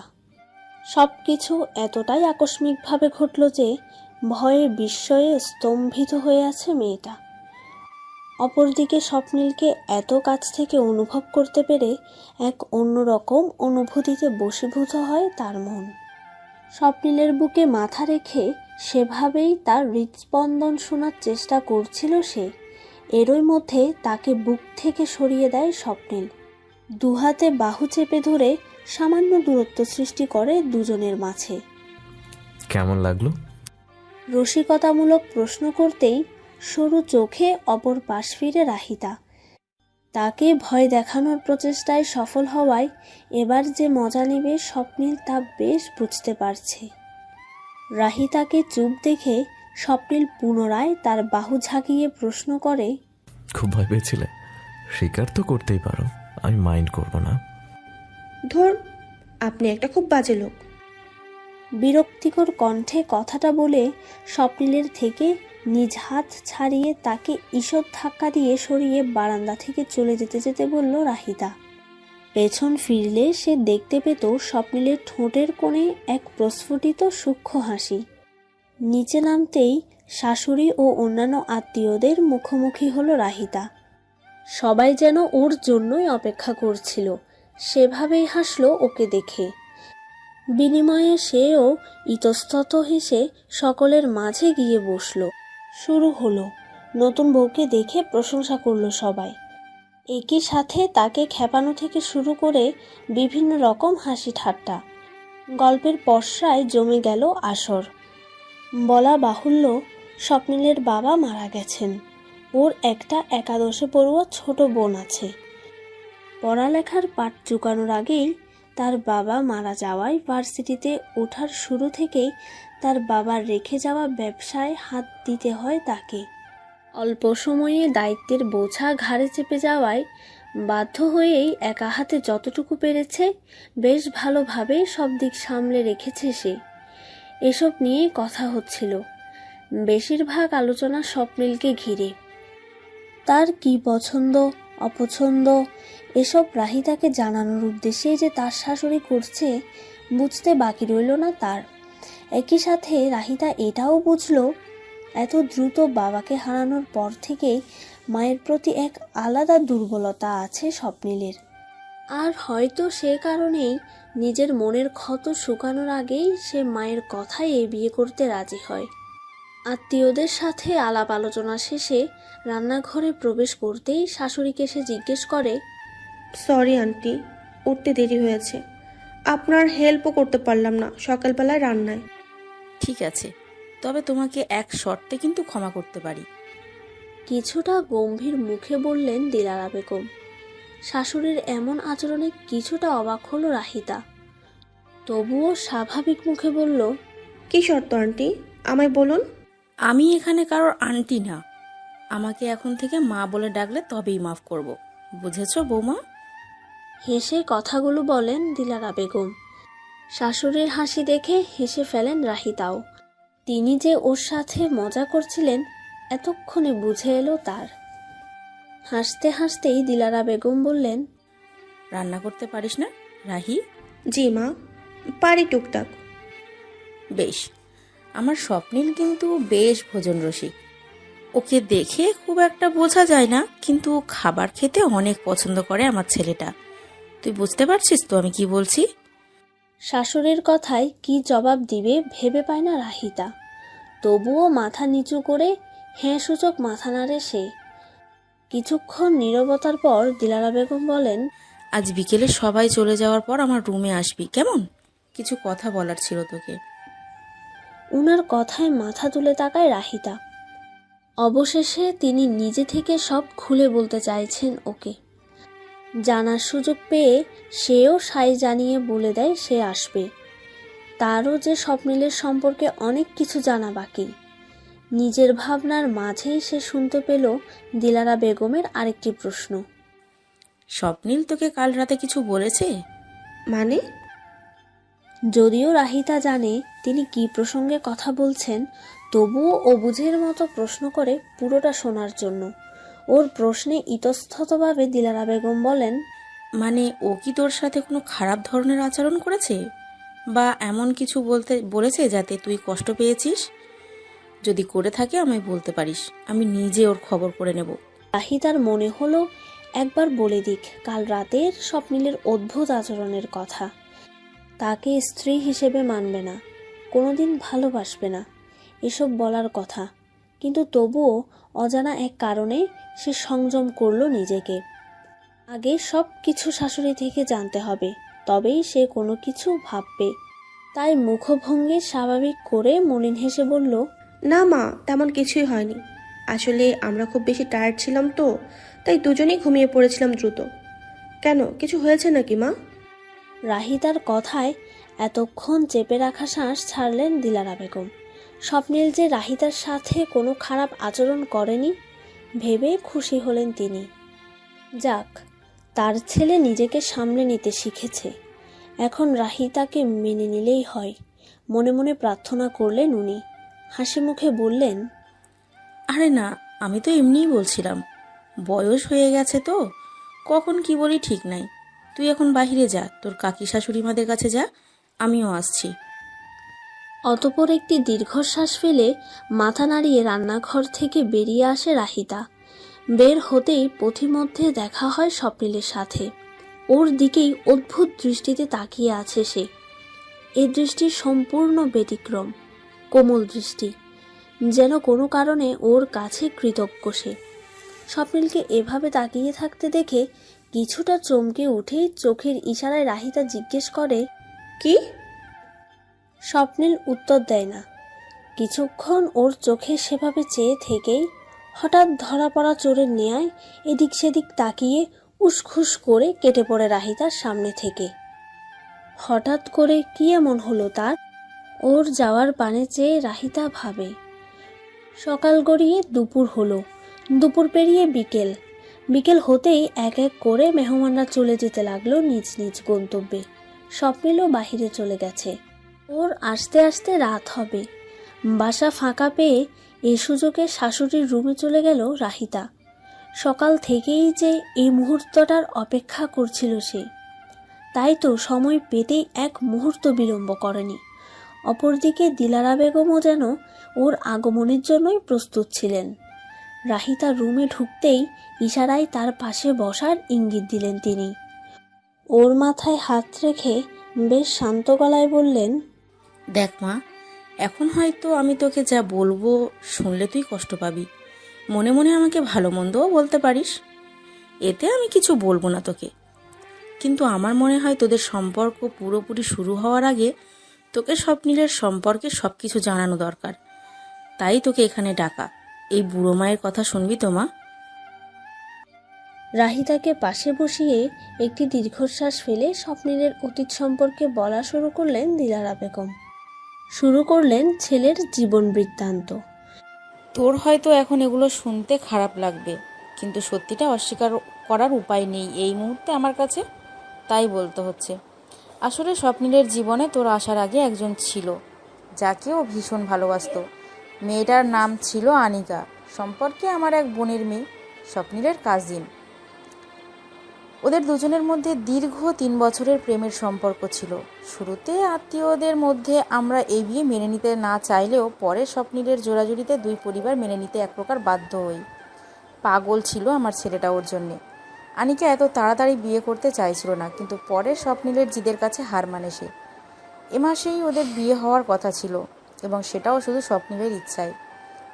সব কিছু এতটাই আকস্মিকভাবে ঘটল যে ভয়ে বিস্ময়ে স্তম্ভিত হয়ে আছে মেয়েটা। অপরদিকে স্বপ্নিলকে এত কাছ থেকে অনুভব করতে পেরে এক অন্যরকম অনুভূতিতে বশীভূত হয় তার মন। স্বপ্নিলের বুকে মাথা রেখে সেভাবেই তার হৃদস্পন্দন শোনার চেষ্টা করছিল সে। এরই মধ্যে তাকে বুক থেকে সরিয়ে দেয় স্বপ্নিল। দুহাতে বাহু চেপে ধরে সামান্য দূরত্ব সৃষ্টি করে দুজনের মাঝে। কেমন লাগলো? রসিকতামূলক প্রশ্ন করতেই সরু চোখে অপর পাশ ফিরে রাহিতা। তাকে ভয় দেখানোর প্রচেষ্টায় সফল হওয়ায় এবার যে মজা নেবে স্বপ্নিল তা বেশ বুঝতে পারছে। রাহিতাকে চুপ দেখে স্বপ্নিল পুনরায় তার বাহু ঝাঁকিয়ে প্রশ্ন করে, খুব ভয় পেয়েছিলে? স্বীকার তো করতেই পারো, আমি মাইন্ড করবো না। ধর, আপনি একটা খুব বাজে লোক। বিরক্তিকর কণ্ঠে কথাটা বলে স্বপ্নিলের থেকে নিজ হাত ছাড়িয়ে তাকে ঈষৎ ধাক্কা দিয়ে সরিয়ে বারান্দা থেকে চলে যেতে যেতে বলল রাহিতা। পেছন ফিরলে সে দেখতে পেত স্বপ্নিলের ঠোঁটের কোণে এক প্রস্ফুটিত সূক্ষ্ম হাসি। নিচে নামতেই শাশুড়ি ও অন্যান্য আত্মীয়দের মুখোমুখি হলো রাহিতা। সবাই যেন ওর জন্যই অপেক্ষা করছিল, সেভাবেই হাসলো ওকে দেখে। বিনিময়ে সেও ইতস্তত হেসে সকলের মাঝে গিয়ে বসল। শুরু হলো। নতুন বউকে দেখে প্রশংসা করলো সবাই। একই সাথে তাকে খেপানো থেকে শুরু করে বিভিন্ন রকম হাসি ঠাট্টা। গল্পের পসরায় জমে গেল আসর। বলা বাহুল্য, স্বপ্নিলের বাবা মারা গেছেন। ওর একটা একাদশে পড়ুয়া ছোট বোন আছে। পড়ালেখার পাঠ চুকানোর আগেই তার বাবা মারা যাওয়ায় ভার্সিটিতে ওঠার শুরু থেকেই তার বাবার রেখে যাওয়া ব্যবসায় হাত দিতে হয় তাকে। অল্প সময়ে দায়িত্বের বোঝা ঘাড়ে চেপে যাওয়ায় বাধ্য হয়েই একা হাতে যতটুকু পেরেছে বেশ ভালোভাবেই সব দিক সামলে রেখেছে সে। এসব নিয়ে কথা হচ্ছিল। বেশিরভাগ আলোচনা স্বপ্নিলকে ঘিরে। তার কি পছন্দ অপছন্দ এসব রাহিতাকে জানানোর উদ্দেশ্যেই যে তার শাশুড়ি করছে বুঝতে বাকি রইল না তার। একই সাথে রাহিতা এটাও বুঝল এত দ্রুত বাবাকে হারানোর পর থেকেই মায়ের প্রতি এক আলাদা দুর্বলতা আছে স্বপ্নিলের। আর হয়তো সে কারণেই নিজের মনের ক্ষত শুকানোর আগেই সে মায়ের কথায় এই বিয়ে করতে রাজি হয়। আত্মীয়দের সাথে আলাপ আলোচনা শেষে রান্নাঘরে প্রবেশ করতেই শাশুড়িকে সে জিজ্ঞেস করে, সরি আন্টি, উঠতে দেরি হয়েছে। আপনার হেল্পও করতে পারলাম না সকালবেলায় রান্নায়। ঠিক আছে, তবে তোমাকে এক শর্তে কিন্তু ক্ষমা করতে পারি। কিছুটা গম্ভীর মুখে বললেন দিলারা বেগম। শাশুড়ির এমন আচরণে কিছুটা অবাক হলো রাহিতা, তবুও স্বাভাবিক মুখে বলল, কি শর্ত আন্টি, আমায় বলুন। আমি এখানে কারোর আন্টি না, আমাকে এখন থেকে মা বলে ডাকলে তবেই মাফ করব, বুঝেছো বৌমা? হেসে কথাগুলো বলেন দিলারা বেগম। শাশুড়ির হাসি দেখে হেসে ফেলেন রাহিতাও। তিনি যে ওর সাথে মজা করছিলেন এতক্ষণে বুঝে এলো তার। হাসতে হাসতেই দিলারা বেগম বললেন, রান্না করতে পারিস না রাহি? জি মা, পারি টুকটাক। বেশ, আমার স্বপ্নিল কিন্তু বেশ ভোজন রসিক। ওকে দেখে খুব একটা বোঝা যায় না, কিন্তু খাবার খেতে অনেক পছন্দ করে আমার ছেলেটা। তুই বুঝতে পারছিস তো আমি কি বলছি? শাশুড়ির কথায় কি জবাব দিবে ভেবে পায় না রাহিতা, তবুও মাথা নিচু করে হ্যাঁ সূচক মাথা নাড়ে সে। কিছুক্ষণ নীরবতার পর দিলারা বেগম বলেন, আজ বিকেলে সবাই চলে যাওয়ার পর আমার রুমে আসবি, কেমন? কিছু কথা বলার ছিল তোকে। উনার কথায় মাথা তুলে তাকায় রাহিতা। অবশেষে তিনি নিজে থেকে সব খুলে বলতে চাইছেন ওকে। জানার সুযোগ পেয়ে সেও সাই জানিয়ে বলে দেয় সে আসবে। তারও যে স্বপ্নিলের সম্পর্কে অনেক কিছু জানা বাকি। নিজের ভাবনার মাঝেই সে শুনতে পেল দিলারা বেগমের আরেকটি প্রশ্ন। স্বপ্নিল তোকে কাল রাতে কিছু বলেছে? মানে? যদিও রাহিতা জানে তিনি কি প্রসঙ্গে কথা বলছেন, তবুও ও বুঝের মতো প্রশ্ন করে পুরোটা শোনার জন্য। ওর প্রশ্নে ইতস্ততভাবে দিলারা বেগম বলেন, মানে ও কি তোর সাথে কোনো খারাপ ধরনের আচরণ করেছে, বা এমন কিছু বলেছে যাতে তুই কষ্ট পেয়েছিস? যদি করে থাকে আমায় বলতে পারিস, আমি নিজে ওর খবর করে নেব। রাহিতার মনে হলো একবার বলে দিক কাল রাতের স্বপ্নিলের অদ্ভুত আচরণের কথা। তাকে স্ত্রী হিসেবে মানবে না, কোনোদিন ভালোবাসবে না, এসব বলার কথা। কিন্তু তবুও অজানা এক কারণে সে সংযম করলো নিজেকে। আগে সব কিছু শাশুড়ি থেকে জানতে হবে, তবেই সে কোনো কিছু ভাববে। তাই মুখভঙ্গি স্বাভাবিক করে মলিন হেসে বলল, না মা, তেমন কিছুই হয়নি। আসলে আমরা খুব বেশি টায়ার্ড ছিলাম তো, তাই দুজনেই ঘুমিয়ে পড়েছিলাম দ্রুত। কেন, কিছু হয়েছে নাকি মা? রাহিতার কথায় এতক্ষণ চেপে রাখা শ্বাস ছাড়লেন দিলারা বেগম। স্বপ্নিল যে রাহিতার সাথে কোনো খারাপ আচরণ করেনি ভেবে খুশি হলেন তিনি। যাক, তার ছেলে নিজেকে সামলে নিতে শিখেছে, এখন রাহিতাকে মেনে নিলেই হয়, মনে মনে প্রার্থনা করলেন উনি। হাসি মুখে বললেন, আরে না, আমি তো এমনিই বলছিলাম, বয়স হয়ে গেছে তো, কখন কি বলি ঠিক নাই। তুই এখন বাহিরে যা, তোর কাকি শাশুড়িমাদের কাছে যা, আমিও আসছি। অতঃপর একটি দীর্ঘশ্বাস ফেলে মাথা নাড়িয়ে রান্নাঘর থেকে বেরিয়ে আসে রাহিতা। বের হতেই পথিমধ্যে দেখা হয় স্বপ্নিলের সাথে। ওর দিকেই অদ্ভুত দৃষ্টিতে তাকিয়ে আছে সে। এ দৃষ্টি সম্পূর্ণ ব্যতিক্রম, কোমল দৃষ্টি, যেন কোনো কারণে ওর কাছে কৃতজ্ঞ সে। স্বপ্নিলকে এভাবে তাকিয়ে থাকতে দেখে কিছুটা চমকে উঠেই চোখের ইশারায় রাহিতা জিজ্ঞেস করে, কি? স্বপ্নিল উত্তর দেয় না। কিছুক্ষণ ওর চোখে সেভাবে চেয়ে থেকেই হঠাৎ ধরা পড়া চোরের ন্যায় এদিক সেদিক তাকিয়ে উসখুস করে কেটে পড়ে রাহিতার সামনে থেকে। হঠাৎ করে কি এমন হলো তার? ওর যাওয়ার পানে চেয়ে রাহিতা ভাবে। সকাল গড়িয়ে দুপুর হলো, দুপুর পেরিয়ে বিকেল, বিকেল হতেই এক এক করে মেহমানরা চলে যেতে লাগলো নিজ নিজ গন্তব্যে। স্বপ্নিলও বাহিরে চলে গেছে। ওর আসতে আসতে রাত হবে। বাসা ফাঁকা পেয়ে এই সুযোগে শাশুড়ির রুমে চলে গেল রাহিতা। সকাল থেকেই যে এই মুহূর্তটার অপেক্ষা করছিল সে, তাই তো সময় পেতেই এক মুহূর্ত বিলম্ব করেনি। অপরদিকে দিলারা বেগমও যেন ওর আগমনের জন্যই প্রস্তুত ছিলেন। রাহিতা রুমে ঢুকতেই ইশারায় তার পাশে বসার ইঙ্গিত দিলেন তিনি। ওর মাথায় হাত রেখে বেশ শান্ত গলায় বললেন, দেখ মা, এখন হয়তো আমি তোকে যা বলবো শুনলে তুই কষ্ট পাবি, মনে মনে আমাকে ভালো মন্দও বলতে পারিস, এতে আমি কিছু বলবো না তোকে। কিন্তু আমার মনে হয় তোদের সম্পর্ক পুরোপুরি শুরু হওয়ার আগে তোকে স্বপ্নিলের সম্পর্কে সব কিছু জানানো দরকার। তাই তোকে এখানে ডাকা। এই বুড়ো মায়ের কথা শুনবি তো মা? রাহিতাকে পাশে বসিয়ে একটি দীর্ঘশ্বাস ফেলে স্বপ্নিলের অতীত সম্পর্কে বলা শুরু করলেন দিলারা বেগম। শুরু করলেন ছেলের জীবন বৃত্তান্ত। তোর হয়তো এখন এগুলো শুনতে খারাপ লাগবে, কিন্তু সত্যিটা অস্বীকার করার উপায় নেই এই মুহূর্তে আমার কাছে, তাই বলতে হচ্ছে। আসলে স্বপ্নিলের জীবনে তোর আসার আগে একজন ছিল, যাকে ও ভীষণ ভালোবাসতো। মেয়েটার নাম ছিল আনিকা। সম্পর্কে আমার এক বোনের মেয়ে, স্বপ্নিলের কাজিন। ওদের দুজনের মধ্যে দীর্ঘ 3 বছরের প্রেমের সম্পর্ক ছিল। শুরুতে আত্মীয়দের মধ্যে আমরা এই বিয়ে মেনে নিতে না চাইলেও পরে স্বপ্নিলের জোড়াজুড়িতে 2 পরিবার মেনে নিতে এক প্রকার বাধ্য হই। পাগল ছিল আমার ছেলেটা ওর জন্যে। আনিকা এত তাড়াতাড়ি বিয়ে করতে চাইছিল না, কিন্তু পরে স্বপ্নিলের জিদের কাছে হার মানে সে। এ মাসেই ওদের বিয়ে হওয়ার কথা ছিল, এবং সেটাও শুধু স্বপ্নিলের ইচ্ছায়।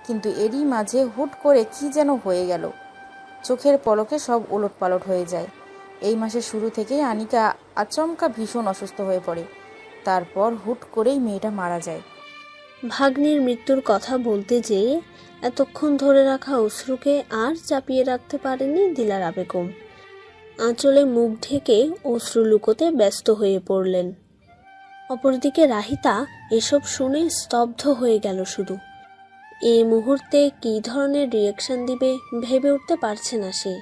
কিন্তু এরই মাঝে হুট করে কি যেন হয়ে গেল। চোখের পলকে সব ওলটপালট হয়ে যায়। এই মাসের শুরু থেকেই আনিকা আচমকা ভীষণ অসুস্থ হয়ে পড়ে। তারপর হুট করেই মেয়েটা মারা যায়। ভাগ্নির মৃত্যুর কথা বলতে যেয়ে এতক্ষণ ধরে রাখা অশ্রুকে আর চাপিয়ে রাখতে পারেনি দিলারা বেগম। আঁচলে মুখ ঢেকে অশ্রু লুকোতে ব্যস্ত হয়ে পড়লেন। অপরদিকে রাহিতা এসব শুনে স্তব্ধ হয়ে গেল শুধু। এই মুহূর্তে কী ধরনের রিয়াকশন দিবে ভেবে উঠতে পারছে না সে।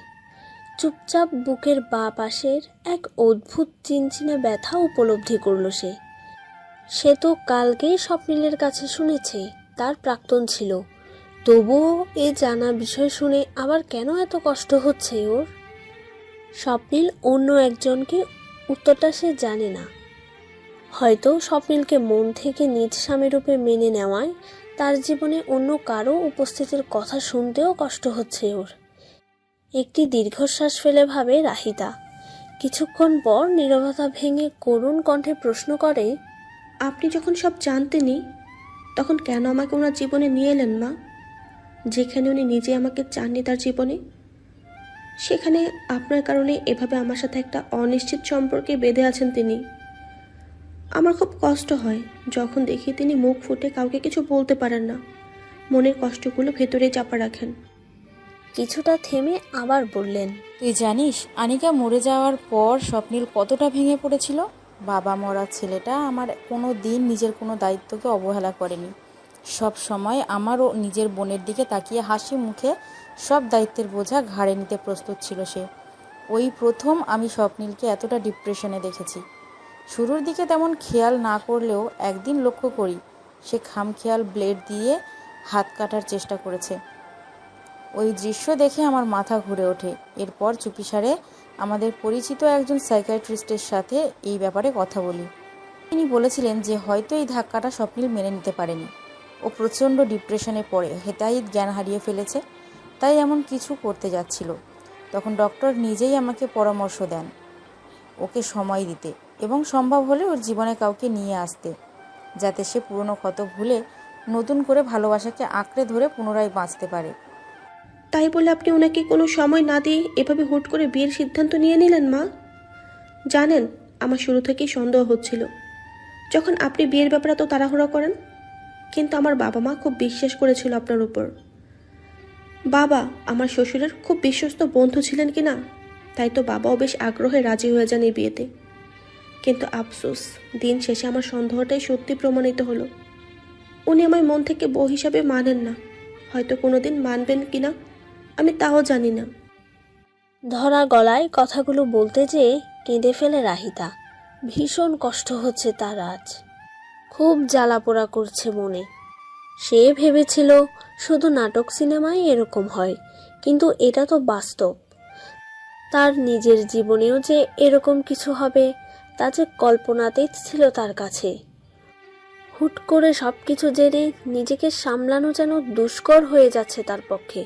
চুপচাপ বুকের বাঁ পাশের এক অদ্ভুত চিনচিনে ব্যথা উপলব্ধি করল সে। সে তো কালকেই স্বপ্নিলের কাছে শুনেছে তার প্রাক্তন ছিল, তবুও এ জানা বিষয় শুনে আবার কেন এত কষ্ট হচ্ছে ওর? স্বপ্নিল অন্য একজনকে, উত্তরটা সে জানে না। হয়তো স্বপ্নিলকে মন থেকে নিজ স্বামীরূপে মেনে নেওয়ায় তার জীবনে অন্য কারো উপস্থিতির কথা শুনতেও কষ্ট হচ্ছে ওর। একটি দীর্ঘশ্বাস ফেলে ভাবে রাহিতা। কিছুক্ষণ পর নীরবতা ভেঙে করুণ কণ্ঠে প্রশ্ন করে, আপনি যখন সব জানতেনই তখন কেন আমাকে ওনার জীবনে নিয়ে এলেন মা? যেখানে উনি নিজে আমাকে চাননি তার জীবনে, সেখানে আপনার কারণে এভাবে আমার সাথে একটা অনিশ্চিত সম্পর্কে বেঁধে আছেন তিনি। আমার খুব কষ্ট হয় যখন দেখি তিনি মুখ ফুটে কাউকে কিছু বলতে পারেন না, মনের কষ্টগুলো ভেতরে চাপা রাখেন। কিছুটা থেমে আবার বললেন, তুই জানিস আনিকা মরে যাওয়ার পর স্বপ্নিল কতটা ভেঙে পড়েছিল? বাবা মরা ছেলেটা আমার কোনো দিন নিজের কোনো দায়িত্বকে অবহেলা করেনি। সব সময় আমারও নিজের বোনের দিকে তাকিয়ে হাসি মুখে সব দায়িত্বের বোঝা ঘাড়ে নিতে প্রস্তুত ছিল সে। ওই প্রথম আমি স্বপ্নিলকে এতটা ডিপ্রেশনে দেখেছি। শুরুর দিকে তেমন খেয়াল না করলেও একদিন লক্ষ্য করি সে খামখেয়াল ব্লেড দিয়ে হাত কাটার চেষ্টা করেছে। ওই দৃশ্য দেখে আমার মাথা ঘুরে ওঠে। এরপর চুপিসারে আমাদের পরিচিত একজন সাইকিয়াট্রিস্টের সাথে এই ব্যাপারে কথা বলি। তিনি বলেছিলেন যে হয়তো এই ধাক্কাটা স্বপ্নিল মেনে নিতে পারেনি। ও প্রচণ্ড ডিপ্রেশনে পড়ে হেতাহিত জ্ঞান হারিয়ে ফেলেছে, তাই এমন কিছু করতে যাচ্ছিল। তখন ডক্টর নিজেই আমাকে পরামর্শ দেন ওকে সময় দিতে এবং সম্ভব হলে ওর জীবনে কাউকে নিয়ে আসতে, যাতে সে পুরনো ক্ষত ভুলে নতুন করে ভালোবাসাকে আঁকড়ে ধরে পুনরায় বাঁচতে পারে। তাই বলে আপনি ওনাকে কোনো সময় না দিয়ে এভাবে হুট করে বিয়ের সিদ্ধান্ত নিয়ে নিলেন মা? জানেন, আমার শুরু থেকেই সন্দেহ হচ্ছিল যখন আপনি বিয়ের ব্যাপারে তো তাড়াহুড়া করেন, কিন্তু আমার বাবা মা খুব বিশ্বাস করেছিল আপনার উপর। বাবা আমার শ্বশুরের খুব বিশ্বস্ত বন্ধু ছিলেন কি না, তাই তো বাবাও বেশ আগ্রহে রাজি হয়ে যান এই বিয়েতে। কিন্তু আফসোস, দিন শেষে আমার সন্দেহটাই সত্যি প্রমাণিত হলো। উনি আমার মন থেকে বউ হিসাবে মানেন না, হয়তো কোনোদিন মানবেন কিনা আমি তাও জানি না। ধরা গলায় কথাগুলো বলতে যেয়ে কেঁদে ফেলে রাহিতা। ভীষণ কষ্ট হচ্ছে তার আজ, খুব জ্বালাপোড়া করছে মনে। সে ভেবেছিল শুধু নাটক সিনেমায় এরকম হয়, কিন্তু এটা তো বাস্তব। তার নিজের জীবনেও যে এরকম কিছু হবে তা যে কল্পনাতেই ছিল তার কাছে। হুট করে সব কিছু জেনে নিজেকে সামলানো যেন দুষ্কর হয়ে যাচ্ছে তার পক্ষে।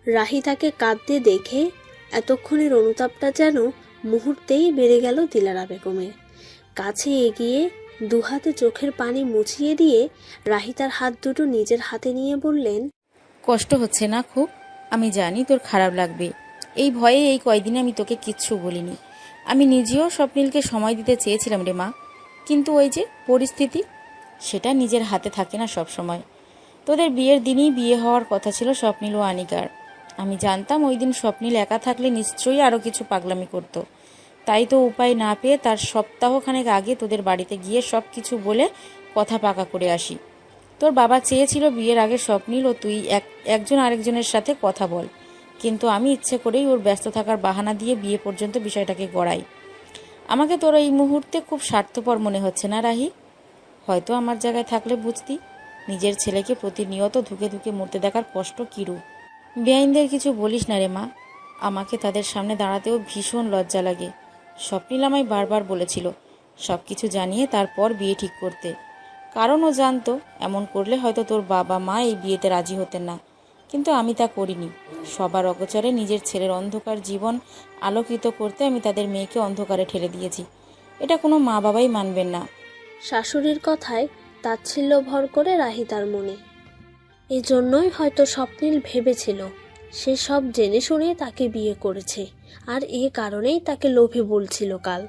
রাহিতাকে কাঁদতে দেখে এতক্ষণের অনুতাপটা যেন মুহূর্তেই বেড়ে গেল দিলারা বেগমের। কাছে এগিয়ে দুহাতে চোখের পানি মুছিয়ে দিয়ে রাহিতার হাত দুটো নিজের হাতে নিয়ে বললেন, কষ্ট হচ্ছে না খুব? আমি জানি তোর খারাপ লাগবে, এই ভয়ে এই কয়দিনে আমি তোকে কিচ্ছু বলিনি। আমি নিজেও স্বপ্নিলকে সময় দিতে চেয়েছিলাম রে মা, কিন্তু ওই যে পরিস্থিতি, সেটা নিজের হাতে থাকে না সব সময়। তোদের বিয়ের দিনই বিয়ে হওয়ার কথা ছিল স্বপ্নিল ও আনিকার। আমি জানতাম ওই দিন স্বপ্নিল একা থাকলে নিশ্চয়ই আরও কিছু পাগলামি করত। তাই তো উপায় না পেয়ে তার সপ্তাহখানেক আগে তোদের বাড়িতে গিয়ে সব কিছু বলে কথা পাকা করে আসি। তোর বাবা চেয়েছিল বিয়ের আগে স্বপ্নিল ও তুই একজন আরেকজনের সাথে কথা বল, কিন্তু আমি ইচ্ছে করেই ওর ব্যস্ত থাকার বাহানা দিয়ে বিয়ে পর্যন্ত বিষয়টাকে গড়াই। আমাকে তোর এই মুহূর্তে খুব স্বার্থপর মনে হচ্ছে না রাহি? হয়তো আমার জায়গায় থাকলে বুঝতি নিজের ছেলেকে প্রতিনিয়ত ধুকে ধুকে মরতে দেখার কষ্ট কীরূপ। বেআইনদের কিছু বলিস না রে মা, আমাকে তাদের সামনে দাঁড়াতেও ভীষণ লজ্জা লাগে। স্বপ্নিল আমায় বারবার বলেছিল সব কিছু জানিয়ে তারপর বিয়ে ঠিক করতে, কারণ ও জানতো এমন করলে হয়তো তোর বাবা মা এই বিয়েতে রাজি হতেন না। কিন্তু আমি তা করিনি। সবার অগোচরে নিজের ছেলের অন্ধকার জীবন আলোকিত করতে আমি তাদের মেয়েকে অন্ধকারে ঠেলে দিয়েছি। এটা কোনো মা বাবাই মানবেন না। শাশুড়ির কথায় তাচ্ছিল্য ভর করে রাহিতার মনে। এজন্যই হয়তো স্বপ্নিল ভেবেছিল সে সব জেনে শুনে তাকে বিয়ে করেছে, আর এ কারণেই তাকে লোভে বলছিল কাল।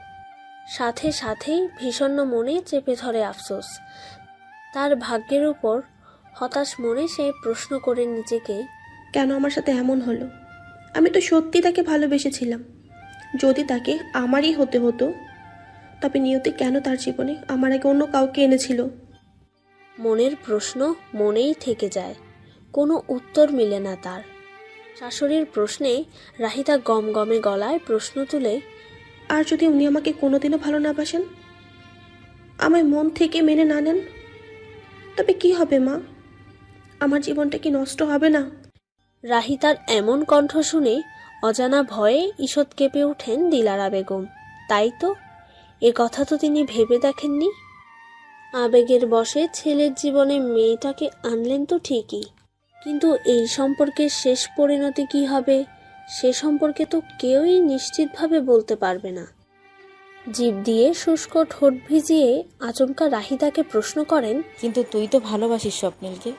সাথে সাথেই ভীষণ মনে চেপে ধরে আফসোস। তার ভাগ্যের উপর হতাশ মনে সে প্রশ্ন করে নিজেকে, কেন আমার সাথে এমন হলো? আমি তো সত্যি তাকে ভালোবেসেছিলাম। যদি তাকে আমারই হতে হতো, তবে নিয়তি কেন তার জীবনে আমার আগে অন্য কাউকে এনেছিল? মনের প্রশ্ন মনেই থেকে যায়, কোনো উত্তর মিলে না তার। শাশুড়ির প্রশ্নে রাহিতা গমগমে গলায় প্রশ্ন তুলে, আর যদি উনি আমাকে কোনোদিনও ভালো না বাসেন, আমায় মন থেকে মেনে না নেন, তবে কি হবে মা? আমার জীবনটা কি নষ্ট হবে না? রাহিতার এমন কণ্ঠ শুনে অজানা ভয়ে ঈষৎ কেঁপে ওঠেন দিলারা বেগম। তাই তো, এ কথা তো তিনি ভেবে দেখেননি। আবেগের বশে ছেলের জীবনে মেয়েটাকে আনলেন তো ঠিকই, কিন্তু এই সম্পর্কের শেষ পরিণতি কি হবে সে সম্পর্কে তো কেউই নিশ্চিতভাবে বলতে পারবে না। জিভ দিয়ে শুষ্ক ঠোঁট ভিজিয়ে আচমকা রাহিতাকে প্রশ্ন করেন, কিন্তু তুই তো ভালোবাসিস স্বপ্নিলকে।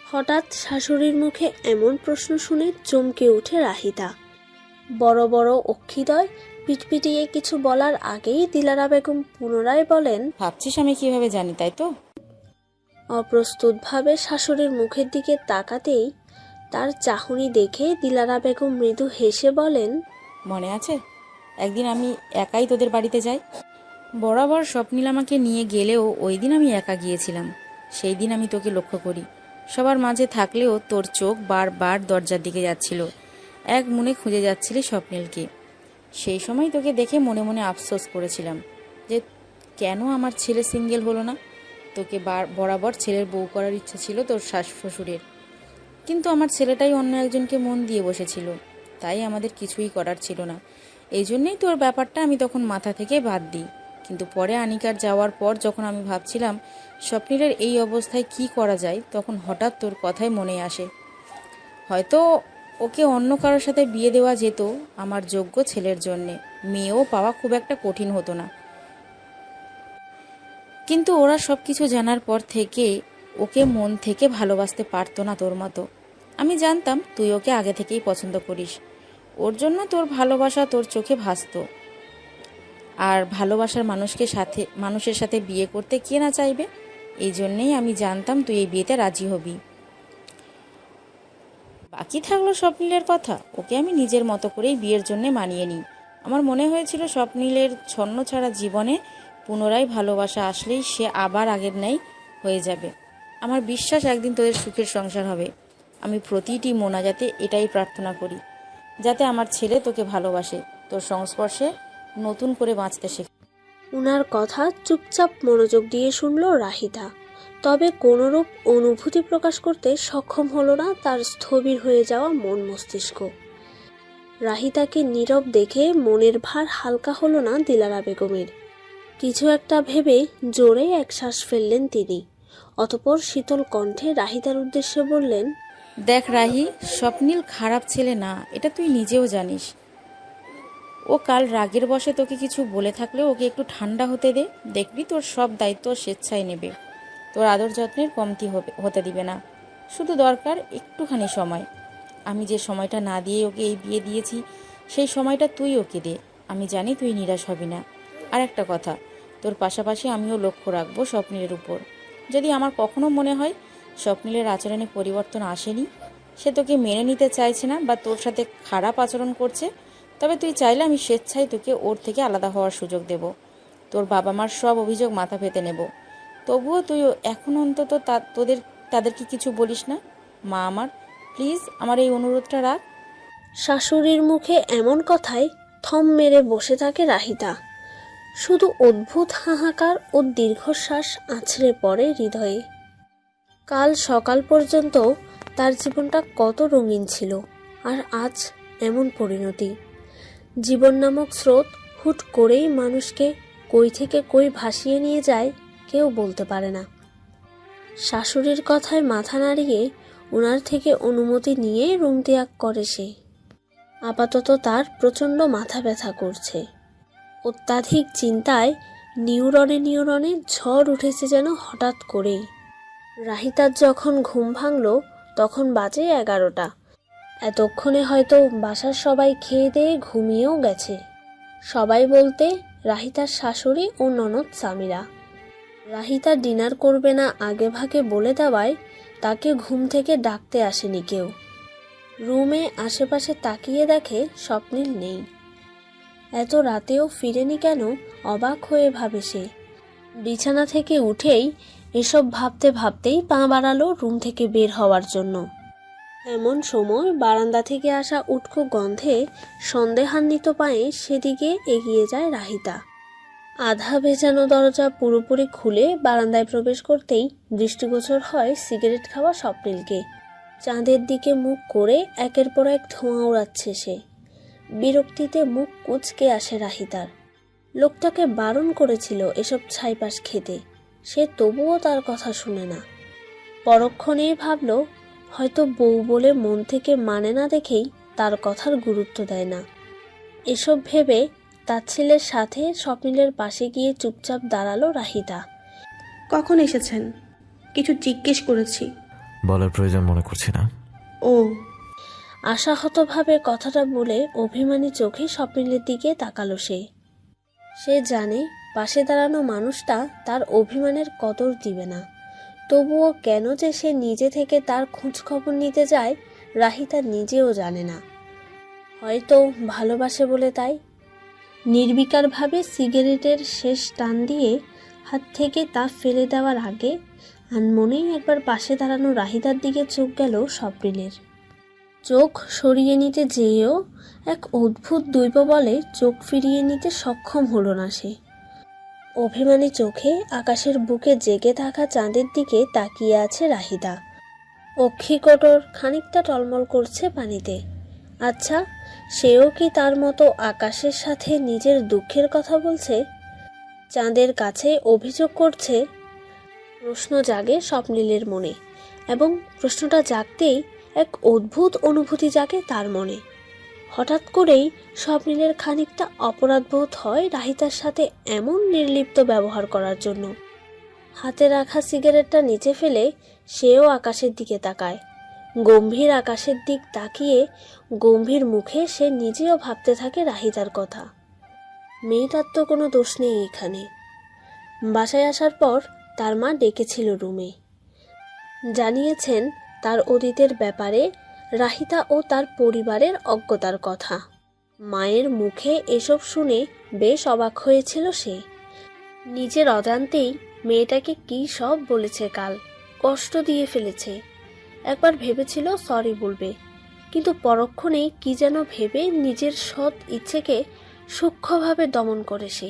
হঠাৎ শাশুড়ির মুখে এমন প্রশ্ন শুনে চমকে ওঠে রাহিতা। বড় বড় অক্ষিদয় পিটপিটিয়ে কিছু বলার আগেই দিলারা বেগম পুনরায় বলেন, ভাবছিস আমি কিভাবে জানি তাই তো? অপ্রস্তুতভাবে শাশুড়ির মুখের দিকে তাকাতেই তার চাহনি দেখে দিলারা বেগম মৃদু হেসে বলেন, মনে আছে একদিন আমি একাই তোদের বাড়িতে যাই? বরাবর স্বপ্নিল আমাকে নিয়ে গেলেও ওই দিন আমি একা গিয়েছিলাম। সেই দিন আমি তোকে লক্ষ্য করি, সবার মাঝে থাকলেও তোর চোখ বারবার দরজার দিকে যাচ্ছিল, এক মনে খুঁজে যাচ্ছিলি স্বপ্নিলকে। সেই সময় তোকে দেখে মনে মনে আফসোস করেছিলাম যে কেন আমার ছেলে সিঙ্গেল হলো না। তোকে বরাবর ছেলের বউ করার ইচ্ছা ছিল তোর শ্বশুরের, কিন্তু আমার ছেলেটাই অন্য একজনকে মন দিয়ে বসেছিল, তাই আমাদের কিছুই করার ছিল না। এই জন্যেই তোর ব্যাপারটা আমি তখন মাথা থেকে বাদ দিই। কিন্তু পরে আনিকার যাওয়ার পর যখন আমি ভাবছিলাম স্বপ্নিলের এই অবস্থায় কি করা যায়, তখন হঠাৎ তোর কথাই মনে আসে। হয়তো ওকে অন্য কারোর সাথে বিয়ে দেওয়া যেত আমার যোগ্য ছেলের জন্যে, মেয়েও পাওয়া খুব একটা কঠিন হতো না। কিন্তু ওরা সব কিছু জানার পর থেকে ওকে মন থেকে ভালোবাসতে পারতো না তোর মতো। আমি জানতাম তুই ওকে আগে থেকেই পছন্দ করিস, ওর জন্য তোর ভালোবাসা তোর চোখে ভাসতো। আর ভালোবাসার মানুষের সাথে বিয়ে করতে কে না চাইবে? এই জন্যেই আমি জানতাম তুই এই বিয়েতে রাজি হবি। বাকি থাকলো স্বপ্নিলের কথা, ওকে আমি নিজের মতো করেই বিয়ের জন্য মানিয়ে নিই। আমার মনে হয়েছিল স্বপ্নিলের ছন্ন ছাড়া জীবনে পুনরায় ভালোবাসা আসলেই সে আবার আগের ন্যায় হয়ে যাবে। আমার বিশ্বাস একদিন তোদের সুখের সংসার হবে। আমি প্রতিটি মোনাজাতে এটাই প্রার্থনা করি, যাতে আমার ছেলে তোকে ভালোবাসে, তোর সংস্পর্শে নতুন করে বাঁচতে শেখে। উনার কথা চুপচাপ মনোযোগ দিয়ে শুনল রাহিতা, তবে কোনরূপ অনুভূতি প্রকাশ করতে সক্ষম হলো না তার স্থবির হয়ে যাওয়া মন মস্তিষ্ক। রাহিতাকে নীরব দেখে মনের ভার হালকা হলো না দিলারা বেগমের। কিছু একটা ভেবে জোরে এক শ্বাস ফেললেন তিনি। অতঃপর শীতল কণ্ঠে রাহিতার উদ্দেশ্যে বললেন, দেখ রাহি, স্বপ্নিল খারাপ ছেলে না, এটা তুই নিজেও জানিস। ও কাল রাগের বশে তোকে কিছু বলে থাকলে ওকে একটু ঠান্ডা হতে দে, দেখবি তোর সব দায়িত্ব স্বেচ্ছায় নেবে, তোর আদর যত্নের কমতি হতে দিবে না। শুধু দরকার একটুখানি সময়। আমি যে সময়টা না দিয়ে ওকে এই বিয়ে দিয়েছি, সেই সময়টা তুই ওকে দে। আমি জানি তুই নিরাশ হবি না। আর একটা কথা, তোর পাশাপাশি আমিও লক্ষ্য রাখবো স্বপ্নিলের উপর। যদি আমার কখনো মনে হয় স্বপ্নিলের আচরণে পরিবর্তন আসেনি, সে তোকে মেনে নিতে চাইছে না বা তোর সাথে খারাপ আচরণ করছে, তবে তুই চাইলে আমি স্বেচ্ছায় তোকে ওর থেকে আলাদা হওয়ার সুযোগ দেব। তোর বাবা মার সব অভিযোগ মাথা পেতে নেব। তবুও তুই এখন অন্তত তাদেরকে কিছু বলিস না। মা আমার, প্লিজ আমার এই অনুরোধটা রাখ। শাশুড়ির মুখে এমন কথায় থম মেরে বসে থাকে রাহিতা। শুধু অদ্ভুত হাহাকার ও দীর্ঘশ্বাস আছড়ে পড়ে হৃদয়ে। কাল সকাল পর্যন্ত তার জীবনটা কত রঙিন ছিল, আর আজ এমন পরিণতি। জীবন নামক স্রোত হুট করেই মানুষকে কই থেকে কই ভাসিয়ে নিয়ে যায় কেউ বলতে পারে না। শাশুড়ির কথায় মাথা নাড়িয়ে ওনার থেকে অনুমতি নিয়ে রুম ত্যাগ করে সে। আপাতত তার প্রচণ্ড মাথা ব্যথা করছে। অত্যাধিক চিন্তায় নিউরনে ঝড় উঠেছে যেন হঠাৎ করেই। রাহিতার যখন ঘুম ভাঙল তখন বাজে 11টা। এতক্ষণে হয়তো বাসার সবাই খেয়ে দিয়ে ঘুমিয়েও গেছে। সবাই বলতে রাহিতার শাশুড়ি ও ননদ সামিরা। রাহিতা ডিনার করবে না আগে ভাগে বলে দেওয়ায় তাকে ঘুম থেকে ডাকতে আসেনি কেউ। রুমে আশেপাশে তাকিয়ে দেখে স্বপ্নিল নেই। এত রাতেও ফিরেনি কেন অবাক হয়ে ভাবে সে। বিছানা থেকে উঠেই এসব ভাবতে ভাবতেই পা বাড়ালো রুম থেকে বের হওয়ার জন্য। এমন সময় বারান্দা থেকে আসা উটকো গন্ধে সন্দেহান্বিত পায়ে সেদিকে এগিয়ে যায় রাহিতা। আধা ভেজানো দরজা পুরোপুরি খুলে বারান্দায় প্রবেশ করতেই দৃষ্টিগোচর হয় সিগারেট খাওয়া স্বপ্নিলকে। চাঁদের দিকে মুখ করে একের পর এক ধোঁয়া ওড়াচ্ছে সে। বিরক্তিতে মুখ কুঁচকে আসে রাহিতার। লোকটাকে বারণ করেছিল এসব ছাইপাশ খেতে, সে তবুও তার কথা শুনে না। পরক্ষণেই ভাবল হয়তো বউ বলে মন থেকে মানে না দেখেই তার কথার গুরুত্ব দেয় না। এসব ভেবে তার ছেলের সাথে স্বপ্নিলের পাশে গিয়ে চুপচাপ দাঁড়ালো রাহিতা। কখন এসেছেন? কিছু জিজ্ঞেস করেছি। বলার প্রয়োজন মনে করছি না। ও, আশাহতভাবে কথাটা বলে অভিমানী চোখে স্বপ্নিলের দিকে তাকালো সে। সে জানে পাশে দাঁড়ানো মানুষটা তার অভিমানের কদর দিবে না। তবুও কেন যে সে নিজে থেকে তার খোঁজ খবর নিতে যায় রাহিতা নিজেও জানে না। হয়তো ভালোবাসে বলে তাই। নির্বিকারভাবে সিগারেটের শেষ টান দিয়ে হাত থেকে তা ফেলে দেওয়ার আগে আনমনেই একবার পাশে দাঁড়ানো রাহিতার দিকে চোখ গেল স্বপ্নিলের। চোখ সরিয়ে নিতে যেয়েও এক অদ্ভুত দৈব বলে চোখ ফিরিয়ে নিতে সক্ষম হলো না সে। অভিমানী চোখে আকাশের বুকে জেগে থাকা চাঁদের দিকে তাকিয়ে আছে রাহিতা। অক্ষিকটর খানিকটা টলমল করছে পানিতে। আচ্ছা, সেও কি তার মতো আকাশের সাথে নিজের দুঃখের কথা বলছে, চাঁদের কাছে অভিযোগ করছে? প্রশ্ন জাগে স্বপ্নিলের মনে, এবং প্রশ্নটা জাগতেই এক অদ্ভুত অনুভূতি জাগে তার মনে। হঠাৎ করেই স্বপ্নিলের খানিকটা অপরাধবোধ হয় রাহিতার সাথে এমন নির্লিপ্ত ব্যবহার করার জন্য। হাতে রাখা সিগারেটটা নিচে ফেলে সেও আকাশের দিকে তাকায়। গম্ভীর আকাশের দিক তাকিয়ে গম্ভীর মুখে সে নিজেও ভাবতে থাকে রাহিতার কথা। মেয়েটার তো কোনো দোষ নেই এখানে। বাসায় আসার পর তার মা ডেকেছিল রুমে। জানিয়েছেন তার অতীতের ব্যাপারে রাহিতা ও তার পরিবারের অজ্ঞতার কথা। মায়ের মুখে এসব শুনে বেশ অবাক হয়েছিল সে। নিজের অজান্তেই মেয়েটাকে কী সব বলেছে, কাল কষ্ট দিয়ে ফেলেছে। একবার ভেবেছিল সরি বলবে, কিন্তু পরক্ষণেই কি যেন ভেবে নিজের সৎ ইচ্ছেকে সূক্ষ্মভাবে দমন করে সে।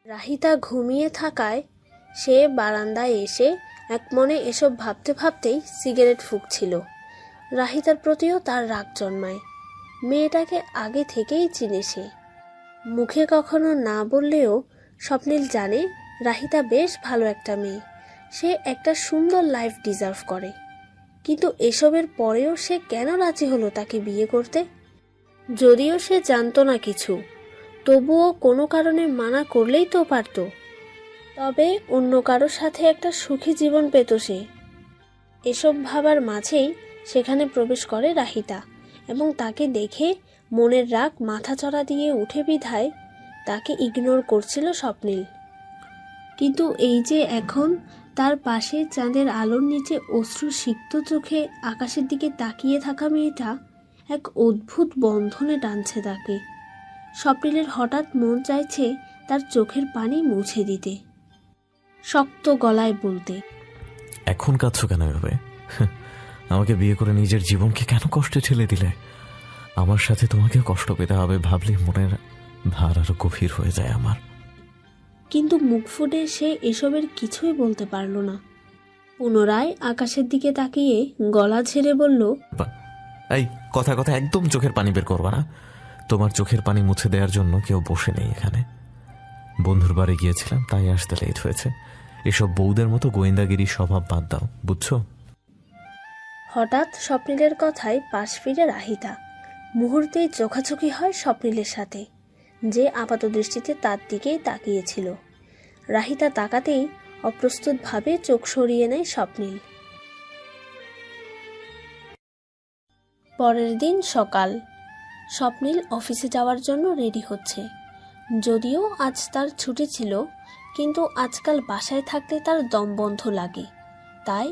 রাহিতা ঘুমিয়ে থাকায় সে বারান্দায় এসে একমনে এসব ভাবতে ভাবতেই সিগারেট ফুঁকছিল। রাহিতার প্রতিও তার রাগ জন্মায়। মেয়েটাকে আগে থেকেই চিনে সে। মুখে কখনো না বললেও স্বপ্নিল জানে রাহিতা বেশ ভালো একটা মেয়ে, সে একটা সুন্দর লাইফ ডিজার্ভ করে, কিন্তু এসবের পরেও সে কেন রাজি হলো তাকে বিয়ে করতে? যদিও সে জানতো না কিছু, তবুও কোনো কারণে মানা করলেই তো পারত। তবে অন্য কারোর সাথে একটা সুখী জীবন পেত সে। এসব ভাবার মাঝেই সেখানে প্রবেশ করে রাহিতা, এবং তাকে দেখে মনের রাগ মাথাচড়া দিয়ে উঠে বিধায় তাকে ইগনোর করছিল স্বপ্নিল। কিন্তু এই যে এখন তার পাশে চাঁদের আলোর নিচে অশ্রু সিক্ত চোখে আকাশের দিকে তাকিয়ে থাকা মেয়েটা এক অদ্ভুত বন্ধনে টানছে তাকে। স্বপ্নিলের হঠাৎ মন চাইছে তার চোখের পানি মুছে দিতে, শক্ত গলায় বলতে, এখন কাঁদছো কেন এভাবে? আমাকে বিয়ে করে নিজের জীবনকে কেন কষ্টে ঠেলে দিলে? আমার সাথে তোমাকেও কষ্ট পেতে হবে ভাবলে মনের ভার আরো গভীর হয়ে যায় আমার। কিন্তু মুখ ফুটে সে এসবের কিছুই বলতে পারল না। পুনরায় আকাশের দিকে তাকিয়ে গলা ঝেড়ে বলল, এই কথা কথা একদম চোখের পানি বের করবা না। তোমার চোখের পানি মুছে দেওয়ার জন্য কেউ বসে নেই এখানে। বন্ধুর বাড়ি গিয়েছিলাম, তাই আসতে লেট হয়েছে। এসব বউদের মতো গোয়েন্দাগিরি স্বভাব বাদ দাও, বুঝছো? হঠাৎ স্বপ্নিলের কথায় পাশ ফিরে রাহিতা। মুহূর্তেই চোখাচোখি হয় স্বপ্নিলের সাথে, যে আপাত দৃষ্টিতে তার দিকেই তাকিয়েছিল। রাহিতা তাকাতেই অপ্রস্তুতভাবে চোখ সরিয়ে নেয় স্বপ্নিল। পরের দিন সকাল, স্বপ্নিল অফিসে যাওয়ার জন্য রেডি হচ্ছে। যদিও আজ তার ছুটি ছিল, কিন্তু আজকাল বাসায় থাকতে তার দম বন্ধ লাগে, তাই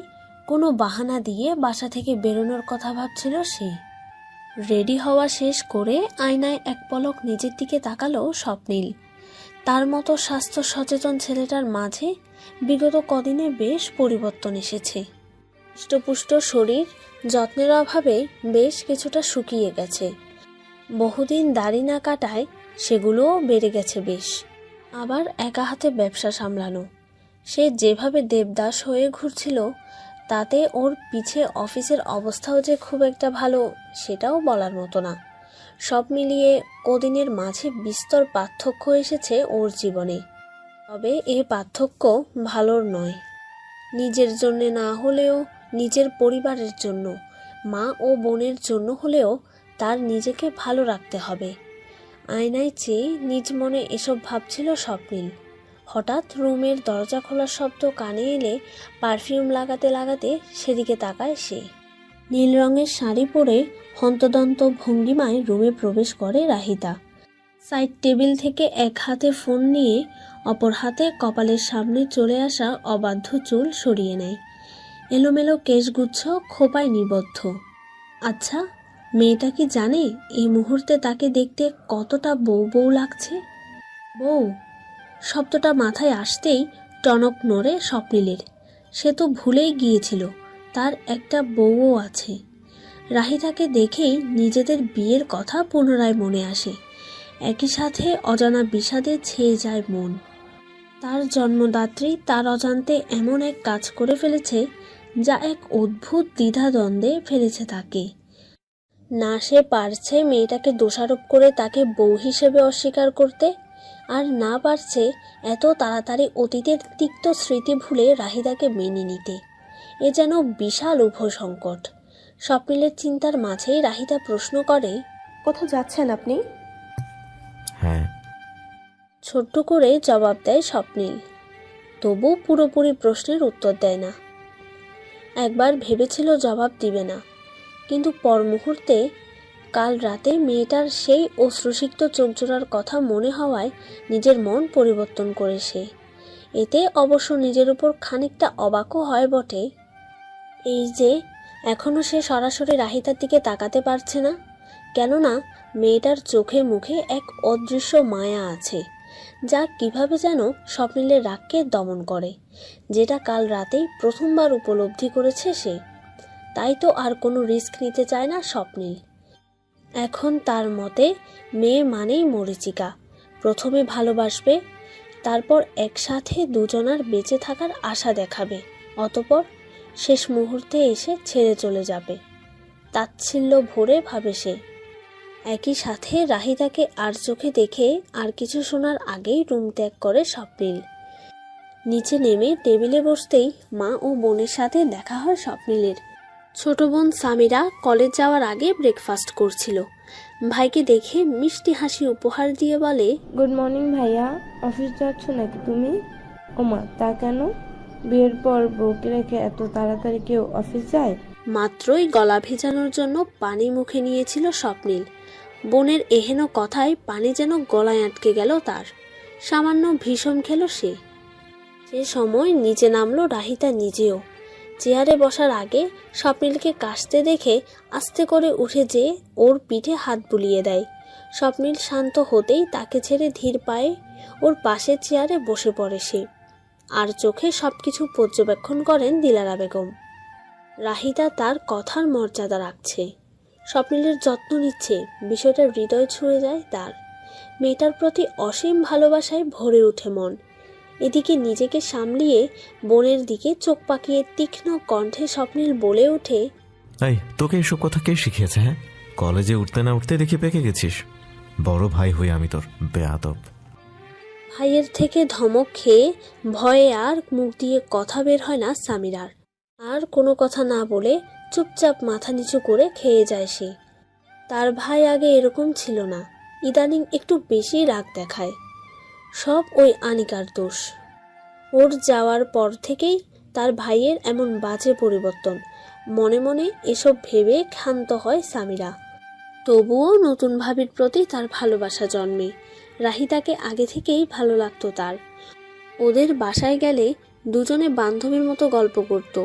কোনো বাহানা দিয়ে বাসা থেকে বেরোনোর কথা ভাবছিল সে। রেডি হওয়া শেষ করে আয়নায় এক পলক নিজের দিকে তাকালো স্বপ্নিল। তার মতো স্বাস্থ্য সচেতন ছেলেটার মাঝে বিগত কদিনে বেশ পরিবর্তন এসেছে। হৃষ্টপুষ্ট শরীর যত্নের অভাবে বেশ কিছুটা শুকিয়ে গেছে। বহুদিন দাড়ি না কাটায় সেগুলোও বেড়ে গেছে বেশ। আবার একা হাতে ব্যবসা সামলানো। সে যেভাবে দেবদাস হয়ে ঘুরছিল, তাতে ওর পিছে অফিসের অবস্থাও যে খুব একটা ভালো, সেটাও বলার মতো না। সব মিলিয়ে কদিনের মাঝে বিস্তর পার্থক্য এসেছে ওর জীবনে। তবে এ পার্থক্য ভালোর নয়। নিজের জন্যে না হলেও নিজের পরিবারের জন্য, মা ও বোনের জন্য হলেও তার নিজেকে ভালো রাখতে হবে। আয়নায় চেয়ে নিজ মনে এসব ভাবছিল স্বপ্নিল। হঠাৎ রুমের দরজা খোলার শব্দ কানে এলে পারফিউম লাগাতে লাগাতে সেদিকে তাকায় সে। নীল রঙের শাড়ি পরে হন্তদন্ত ভঙ্গিমায় রুমে প্রবেশ করে রাহিতা। সাইড টেবিল থেকে এক হাতে ফোন নিয়ে অপর হাতে কপালের সামনে চলে আসা অবাধ্য চুল সরিয়ে নেয়। এলোমেলো কেশগুচ্ছ খোপায় নিবদ্ধ। আচ্ছা, মেয়েটা কি জানে এই মুহূর্তে তাকে দেখতে কতটা বউ বউ লাগছে? বউ শব্দটা মাথায় আসতেই টনক নড়ে স্বপ্নিলের। সে তো ভুলেই গিয়েছিল তার একটা বউও আছে। রাহিতাকে দেখেই নিজেদের বিয়ের কথা পুনরায় মনে আসে। একই সাথে অজানা বিষাদে ছেয়ে যায় মন। তার জন্মদাত্রী তার অজান্তে এমন এক কাজ করে ফেলেছে যা এক অদ্ভুত দ্বিধাদ্বন্দ্বে ফেলেছে তাকে। না সে পারছে মেয়েটাকে দোষারোপ করে তাকে বউ হিসেবে অস্বীকার করতে, আর না পারছে এত তাড়াতাড়ি অতীতের তিক্ত স্মৃতি ভুলে রাহিদাকে মেনে নিতে। এ যেন বিশাল উভয় সংকট। স্বপ্নিলের চিন্তার মাঝেই রাহিদা প্রশ্ন করে, কোথাও যাচ্ছেন আপনি? হ্যাঁ। ছোট্ট করে জবাব দেয় স্বপ্নিল, তবু পুরোপুরি প্রশ্নের উত্তর দেয় না। একবার ভেবেছিল জবাব দিবে না, কিন্তু পর মুহূর্তে কাল রাতে মেয়েটার সেই অশ্রুসিক্ত চোখজোড়ার কথা মনে হওয়ায় নিজের মন পরিবর্তন করে সে। এতে অবশ্য নিজের উপর খানিকটা অবাকও হয় বটে। এই যে এখনও সে সরাসরি রাহিতার দিকে তাকাতে পারছে না, কেননা মেয়েটার চোখে মুখে এক অদৃশ্য মায়া আছে, যা কিভাবে যেন স্বপ্নিলের রাগকে দমন করে, যেটা কাল রাতেই প্রথমবার উপলব্ধি করেছে সে। তাই তো আর কোনো রিস্ক নিতে চায় না স্বপ্নিল। এখন তার মতে মেয়ে মানেই মরীচিকা। প্রথমে ভালোবাসবে, তারপর একসাথে দুজনার বেঁচে থাকার আশা দেখাবে, অতঃপর শেষ মুহূর্তে এসে ছেড়ে চলে যাবে। তাচ্ছিল্য ভরে ভাবে সে। একই সাথে রাহিতাকে আর চোখে দেখে আর কিছু শোনার আগেই রুম ত্যাগ করে স্বপ্নিল। নিচে নেমে টেবিলে বসতেই মা ও বোনের সাথে দেখা হয় স্বপ্নিলের। ছোট বোন সামিরা কলেজ যাওয়ার আগে ব্রেকফাস্ট করছিল। ভাইকে দেখে মিষ্টি হাসি উপহার দিয়ে বলে, গুড মর্নিং ভাইয়া, অফিস যাচ্ছ নাকি তুমি? ওমা, তা কেন? বিয়ের পর বউকে রেখে এত তাড়াতাড়ি কেউ অফিস যায়? মাত্রই গলা ভেজানোর জন্য পানি মুখে নিয়েছিল স্বপ্নিল। বোনের এহেন কথায় পানি যেন গলায় আটকে গেল তার। সামান্য ভীষণ খেল সে। সে সময় নিচে নামলো রাহিতা নিজেও। চেয়ারে বসার আগে স্বপ্নিলকে কাশতে দেখে আস্তে করে উঠে যেয়ে ওর পিঠে হাত বুলিয়ে দেয়। স্বপ্নিল শান্ত হতেই তাকে ছেড়ে ধীর পায়ে ওর পাশের চেয়ারে বসে পড়ে সে। আর চোখে সবকিছু পর্যবেক্ষণ করেন দিলারা বেগম। রাহিতা তার কথার মর্যাদা রাখছে, স্বপ্নিলের যত্ন নিচ্ছে, বিষয়টা হৃদয় ছুঁয়ে যায় তার। মেয়েটার প্রতি অসীম ভালোবাসায় ভরে ওঠে মন। এদিকে নিজেকে সামলিয়ে বোনের দিকে চোখ পাকিয়ে তীক্ষ্ণ কণ্ঠে স্বপ্নিল বলে ওঠে, এই তোকে এসব কথা কে শিখিয়েছে? হ্যাঁ, কলেজে উঠতে না উঠতে দেখি পেকে গেছিস। বড় ভাই হই আমি তোর, বেয়াদব। ভাইয়ের থেকে ধমক খেয়ে ভয়ে আর মুখ দিয়ে কথা বের হয় না সামিরার। আর কোনো কথা না বলে চুপচাপ মাথা নিচু করে খেয়ে যায় সে। তার ভাই আগে এরকম ছিল না, ইদানিং একটু বেশি রাগ দেখায়। সব ওই আনিকার দোষ। ওর যাওয়ার পর থেকেই তার ভাইয়ের এমন বাজে পরিবর্তন। মনে মনে এসব ভেবে ক্ষান্ত হয় সামিরা। তবুও নতুন ভাবির প্রতি তার ভালোবাসা জন্মে। রাহিতাকে আগে থেকেই ভালো লাগতো তার। ওদের বাসায় গেলে দুজনে বান্ধবীর মতো গল্প করত।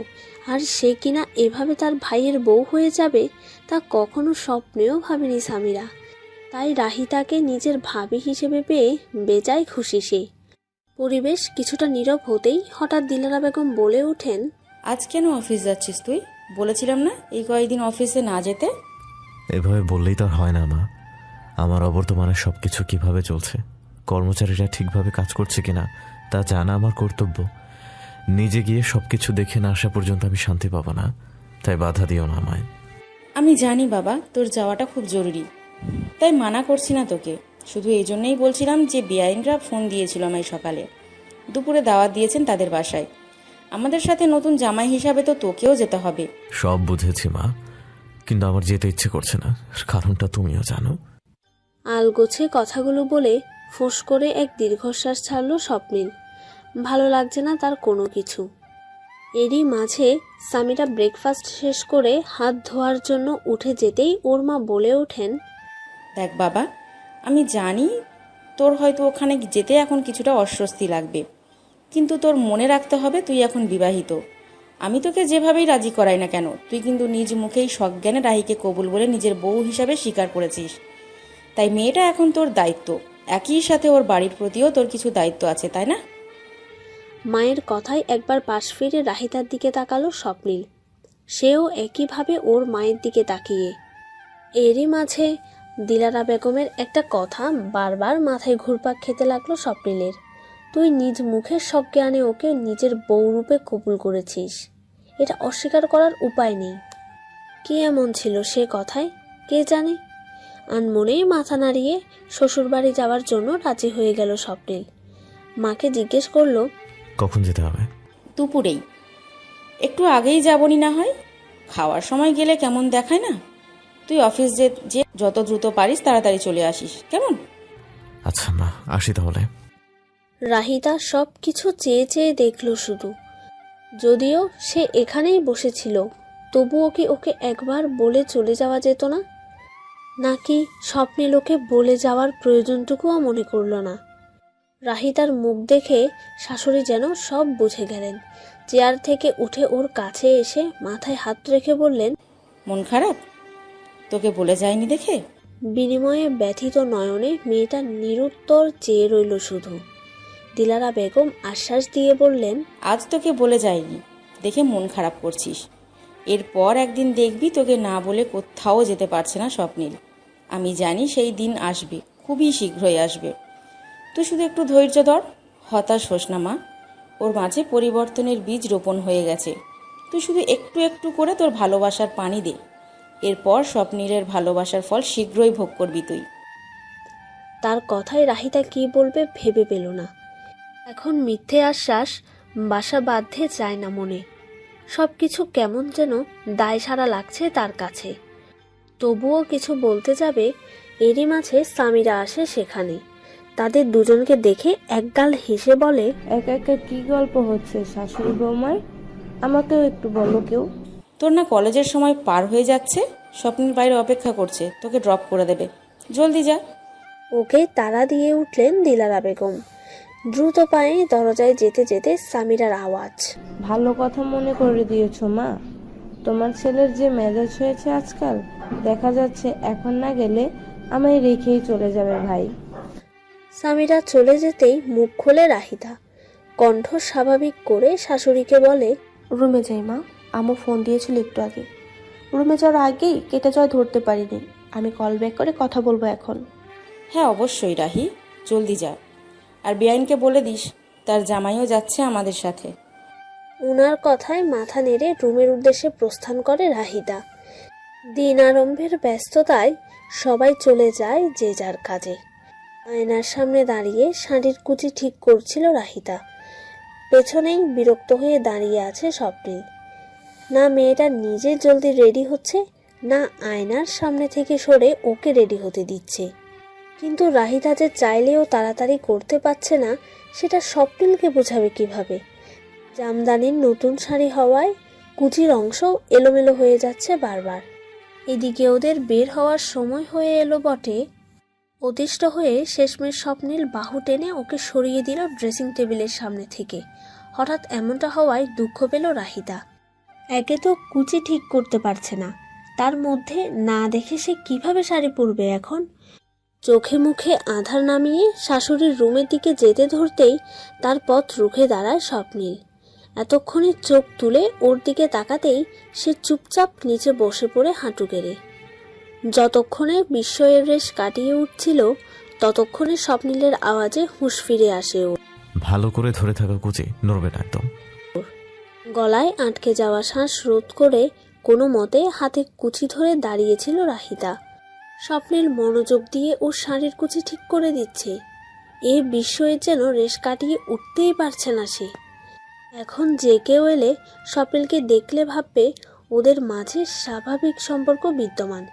আর সে কিনা এভাবে তার ভাইয়ের বউ হয়ে যাবে তা কখনো স্বপ্নেও ভাবেনি সামিরা। তাই রাহিতাকে নিজের ভাবি হিসেবে পেয়ে বেজায় খুশি সে। পরিবেশ কিছুটা নীরব হতেই হঠাৎ দিলারা বেগম বলে ওঠেন, আজ কেন অফিস যাচ্ছিস তুই? বলেছিলাম না এই কয়েকদিন অফিসে না যেতে? এভাবে বললেই তো আর হয় না মা। আমার অবর্তমানে সবকিছু কিভাবে চলছে, কর্মচারীরা ঠিকভাবে কাজ করছে কিনা তা জানা আমার কর্তব্য। নিজে গিয়ে সবকিছু দেখে না আসা পর্যন্ত আমি শান্তি পাবো না। তাই বাধা দিও না আমায়। আমি জানি বাবা, তোর যাওয়াটা খুব জরুরি, তাই মানা করছি না তোকে। শুধু এই জন্যই বলছিলাম যে বেআইনরা ফোন দিয়েছিল আমায় সকালে। দুপুরে দাওয়াত দিয়েছেন তাদের বাসায়। আমাদের সাথে নতুন জামাই হিসাবে তো তোকেও যেতে হবে। সব বুঝেছি মা, কিন্তু আমার যেতে ইচ্ছে করছে না। কারণটা তুমিও জানো। আলগোছে কথাগুলো বলে ফোঁস করে এক দীর্ঘশ্বাস ছাড়ল স্বপ্নিল। ভালো লাগছে না তার কোনো কিছু। এরই মাঝে সামিরা ব্রেকফাস্ট শেষ করে হাত ধোয়ার জন্য উঠে যেতেই ওর মা বলে ওঠেন, দেখ বাবা, আমি জানি তোর হয়তো ওখানে যেতে এখন কিছুটা অস্বস্তি লাগবে, কিন্তু তোর মনে রাখতে হবে তুই এখন বিবাহিত। আমি তোকে যেভাবেই রাজি করাই না কেন, তুই কিন্তু নিজ মুখেই সজ্ঞানে রাহিকে কবুল বলে নিজের বউ হিসাবে স্বীকার করেছিস। তাই মেয়েটা এখন তোর দায়িত্ব। একই সাথে ওর বাড়ির প্রতিও তোর কিছু দায়িত্ব আছে, তাই না? মায়ের কথায় একবার পাশ ফিরে রাহিতার দিকে তাকালো স্বপ্নিল। সেও একইভাবে ওর মায়ের দিকে তাকিয়ে। এরই মাঝে দিলারা বেগমের একটা কথা বারবার মাথায় ঘুরপাক খেতে লাগলো স্বপ্নিলের। তুই নিজ মুখের সজ্ঞানে ওকে নিজের বউ রূপে কবুল করেছিস, এটা অস্বীকার করার উপায় নেই। কি এমন ছিল সে কথায় কে জানে। আনমনেই মাথা নাড়িয়ে শ্বশুরবাড়ি যাওয়ার জন্য রাজি হয়ে গেল স্বপ্নিল। মাকে জিজ্ঞেস করলো, কখন যেতে হবে? দুপুরেই। একটু আগেই যাবনি না হয়? খাওয়ার সময় গেলে কেমন দেখায় না? তুই অফিস যে যত দ্রুত পারিস তাড়াতাড়ি চলে আসিস, কেমন? আচ্ছা মা, আসি তাহলে। রাহিতা সব কিছু চেয়ে চেয়ে দেখল শুধু। যদিও সে এখানেই বসেছিল, তবুও কি ওকে একবার বলে চলে যাওয়া যেত না? নাকি স্বপ্নে লোকে বলে যাওয়ার প্রয়োজনটুকুও মনে করল না? রাহিতার মুখ দেখে শাশুড়ি যেন সব বুঝে গেলেন। চেয়ার থেকে উঠে ওর কাছে এসে মাথায় হাত রেখে বললেন, মন খারাপ? তোকে বলে যায়নি দেখে? বিনিময়ে ব্যথিত নয়নে মেয়েটা নিরুত্তর চেয়ে রইল শুধু। দিলারা বেগম আশ্বাস দিয়ে বললেন, আজ তোকে বলে যায়নি দেখে মন খারাপ করছিস। এরপর একদিন দেখবি তোকে না বলে কোথাও যেতে পারছে না স্বপ্নিল। আমি জানি সেই দিন আসবে, খুবই শীঘ্রই আসবে। তুই শুধু একটু ধৈর্য ধর, হতাশ হোস না মা। ওর মাঝে পরিবর্তনের বীজ রোপণ হয়ে গেছে। তুই শুধু একটু একটু করে তোর ভালোবাসার পানি দে। এরপর স্বপ্নীলের ভালোবাসার ফল শীঘ্রই ভোগ করবি তুই। তার কথায় রাহিতা কি বলবে ভেবে পেল না। এখন মিথ্যে আশ্বাস বাসা বাঁধতে চায় না মনে। সব কিছু কেমন যেন দায়সারা লাগছে তার কাছে। তবুও কিছু বলতে যাবে, এরই মাঝে সামিরা আসে সেখানে। তাদের দুজনকে দেখে একগাল হেসে বলে, একা একা কি গল্প হচ্ছে শাশুড়ি বৌমার? আমাকেও একটু বলো কেউ। তোর না কলেজের সময় পার হয়ে যাচ্ছে, স্বপ্নীল বাইরে অপেক্ষা করছে, তোকে ড্রপ করে দেবে, জলদি যা। ওকে তাড়া দিয়ে উঠলেন দিলারা বেগম। দ্রুত পায়ে দরজায় যেতে যেতে সামিরার আওয়াজ, ভালো কথা মনে করে দিয়েছো মা। তোমার ছেলের যে মেজাজ হয়েছে আজকাল, দেখা যাচ্ছে এখন না গেলে আমায় রেখেই চলে যাবে ভাই। সামিরা চলে যেতেই মুখ খোলে রাহিতা। কণ্ঠ স্বাভাবিক করে শাশুড়িকে বলে, রুমে যাই মা, আম্মু ফোন দিয়েছিল একটু আগে। রুমে যাওয়ার আগেই কেটে যাওয়া ধরতে পারিনি। আমি কল ব্যাক করে কথা বলবো এখন। হ্যাঁ অবশ্যই রাহি, জলদি যা। আর বেআইনকে বলে দিস তার জামাইও যাচ্ছে আমাদের সাথে। উনার কথায় মাথা নেড়ে রুমের উদ্দেশ্যে প্রস্থান করে রাহিতা। দিন আরম্ভের ব্যস্ততায় সবাই চলে যায় যে যার কাজে। আয়নার সামনে দাঁড়িয়ে শাড়ির কুচি ঠিক করছিল রাহিতা। পেছনেই বিরক্ত হয়ে দাঁড়িয়ে আছে স্বপ্নিল। না মেয়েটা নিজে জলদি রেডি হচ্ছে, না আয়নার সামনে থেকে সরে ওকে রেডি হতে দিচ্ছে। কিন্তু রাহিতা যে চাইলেও তাড়াতাড়ি করতে পারছে না, সেটা স্বপ্নিলকে বোঝাবে কিভাবে? জামদানির নতুন শাড়ি হওয়ায় কুচির অংশ এলোমেলো হয়ে যাচ্ছে বারবার। এদিকে ওদের বের হওয়ার সময় হয়ে এলো বটে। অতিষ্ঠ হয়ে শেষমেশ স্বপ্নিল বাহু টেনে ওকে সরিয়ে দিল ড্রেসিং টেবিলের সামনে থেকে। হঠাৎ এমনটা হওয়ায় দুঃখ পেল রাহিতা। একে তো কুচি ঠিক করতে পারছে না, তার মধ্যে না দেখে সে কিভাবে শাড়ি পরবে এখন? চোখে মুখে আধার নামিয়ে শাশুড়ির রুমের দিকে যেতে ধরতেই তার পথ রুখে দাঁড়ায় স্বপ্নিল। এতক্ষণে চোখ তুলে ওর দিকে তাকাতেই সে চুপচাপ নিচে বসে পড়ে হাঁটু গেড়ে। যতক্ষণে বিস্ময়ের রেশ কাটিয়ে উঠছিল, ততক্ষণে স্বপ্নিলের আওয়াজে হুঁশ ফিরে আসে ওর। ভালো করে ধরে থাকা কুচি, নড়বে না একদম। গলায় আটকে যাওয়া শ্বাস রোধ করে কোনো মতে হাতে কুচি ধরে দাঁড়িয়েছিল রাহিতা। স্বপ্নিল মনোযোগ দিয়ে ওর শাড়ির কুচি ঠিক করে দিচ্ছে। এ বিস্ময়ের যেন রেশ কাটিয়ে উঠতেই পারছে না সে। এখন যে কেউ এলে স্বপ্নিলকে দেখলে ভাববে ওদের মাঝে স্বাভাবিক সম্পর্ক বিদ্যমান।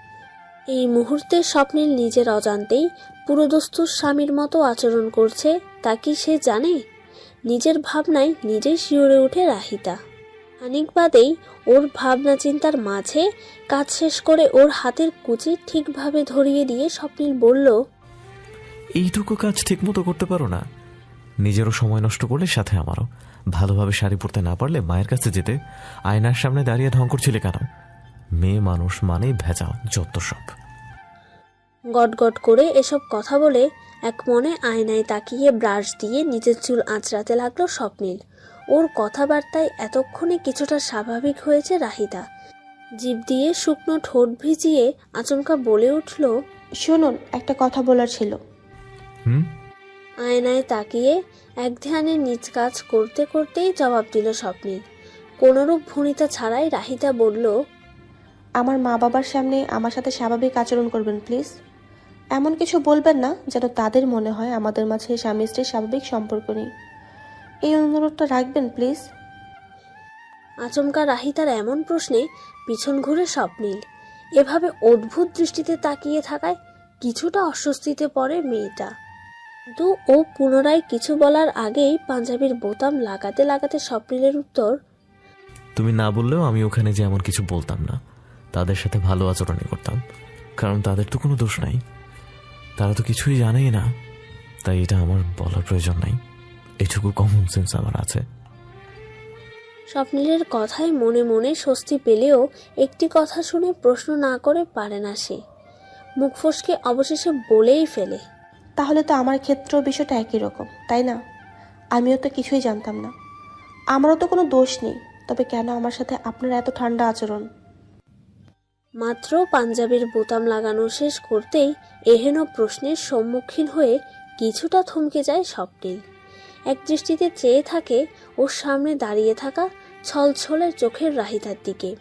এই মুহূর্তে স্বপ্নিল নিজের অজান্তেই পুরোদস্তুর স্বামীর মতো আচরণ করছে, তা কি সে জানে? নিজের ভাবনায় নিজেই শিউরে ওঠে রাহিতা। খানিক বাদেই ওর ভাবনা চিন্তার মাঝে কাজ শেষ করে ওর হাতের কুচি ঠিকভাবে ধরিয়ে দিয়ে স্বপ্নিল বলল, এইটুকু কাজ ঠিক মতো করতে পারো না? নিজেরও সময় নষ্ট করলে সাথে আমারও। ভালোভাবে শাড়ি পরতে না পারলে মায়ের কাছে যেতে আয়নার সামনে দাঁড়িয়ে ঢং করছিলে কেন? মেয়ে মানুষ মানেই ভেজাল, যত সব। গটগট করে এসব কথা বলে এক মনে আয়নায় তাকিয়ে ব্রাশ দিয়ে নিজের চুল আঁচড়াতে লাগলো স্বপ্নিল। ওর কথাবার্তায় এতক্ষণে কিছুটা স্বাভাবিক হয়েছে রাহিতা। জিভ দিয়ে শুকনো ঠোঁট ভিজিয়ে আচমকা বলে উঠল, শুনুন, একটা কথা বলার ছিল। হুম? আয়নায় তাকিয়ে এক ধ্যানে নিজ কাজ করতে করতেই জবাব দিল স্বপ্নিল। কোনরূপ ভূমিতা ছাড়াই রাহিতা বলল, আমার মা বাবার সামনে আমার সাথে স্বাভাবিক আচরণ করবেন প্লিজ। এমন কিছু বলবেন না যেন তাদের মনে হয় আমাদের মাঝে স্বামী স্ত্রীর স্বাভাবিক সম্পর্ক নেই। এই অনুরোধটা রাখবেন প্লিজ। আচমকা রাহিতার এমন প্রশ্নে পিছন ঘুরে স্বপ্নিল। এভাবে অদ্ভুত দৃষ্টিতে তাকিয়ে থাকায় কিছুটা অস্বস্তিতে পড়ে মেয়েটা। কিন্তু ও পুনরায় কিছু বলার আগেই পাঞ্জাবির বোতাম লাগাতে লাগাতে স্বপ্নিলের উত্তর, তুমি না বললেও আমি ওখানে যে এমন কিছু বলতাম না। তাদের সাথে ভালো আচরণই করতাম, কারণ তাদের তো কোনো দোষ নাই। তারা তো কিছুই জানেই না, তাই এটা আমার বলার প্রয়োজন নাই। এইটুকু কমন সেন্স আমার আছে। স্বপ্নিলের কথায় মনে মনে স্বস্তি পেলেও একটি কথা শুনে প্রশ্ন না করে পারে না সে। মুখ ফসকে অবশেষে বলেই ফেলে, তাহলে তো আমার ক্ষেত্রেও বিষয়টা একই রকম, তাই না? আমিও তো কিছুই জানতাম না। আমারও তো কোনো দোষ নেই, তবে কেন আমার সাথে আপনার এত ঠান্ডা আচরণ? মাত্র পাঞ্জাবির বোতাম লাগানো শেষ করতেই এহেন প্রশ্নের সম্মুখীন হয়ে কিছুটা থমকে যায় স্বপ্নিল। এক দৃষ্টিতে চেয়ে থাকে ওর সামনে দাঁড়িয়ে থাকা ছলছলে চোখের রাহিতার দিকে।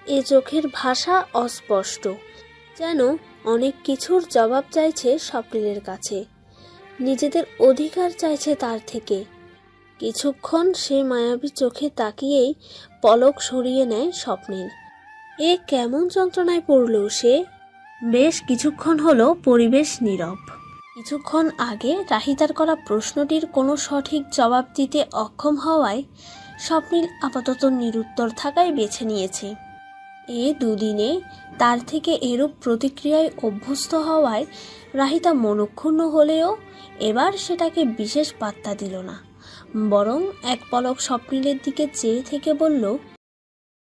এ চোখের ভাষা অস্পষ্ট, যেন অনেক কিছুর জবাব চাইছে স্বপ্নিলের কাছে, নিজেদের অধিকার চাইছে তার থেকে। কিছুক্ষণ সে মায়াবী চোখে তাকিয়েই পলক সরিয়ে নেয় স্বপ্নিল। এ কেমন যন্ত্রণায় পড়ল সে। বেশ কিছুক্ষণ হলো পরিবেশ নীরব। কিছুক্ষণ আগে রাহিতার করা প্রশ্নটির কোনো সঠিক জবাব দিতে অক্ষম হওয়ায় স্বপ্নিল আপাতত নিরুত্তর থাকাই বেছে নিয়েছে। এ দুদিনে তার থেকে এরূপ প্রতিক্রিয়ায় অভ্যস্ত হওয়ায় রাহিতা মনক্ষুণ্ণ হলেও এবার সেটাকে বিশেষ পাত্তা দিল না, বরং এক পলক স্বপ্নিলের দিকে চেয়ে থেকে বলল,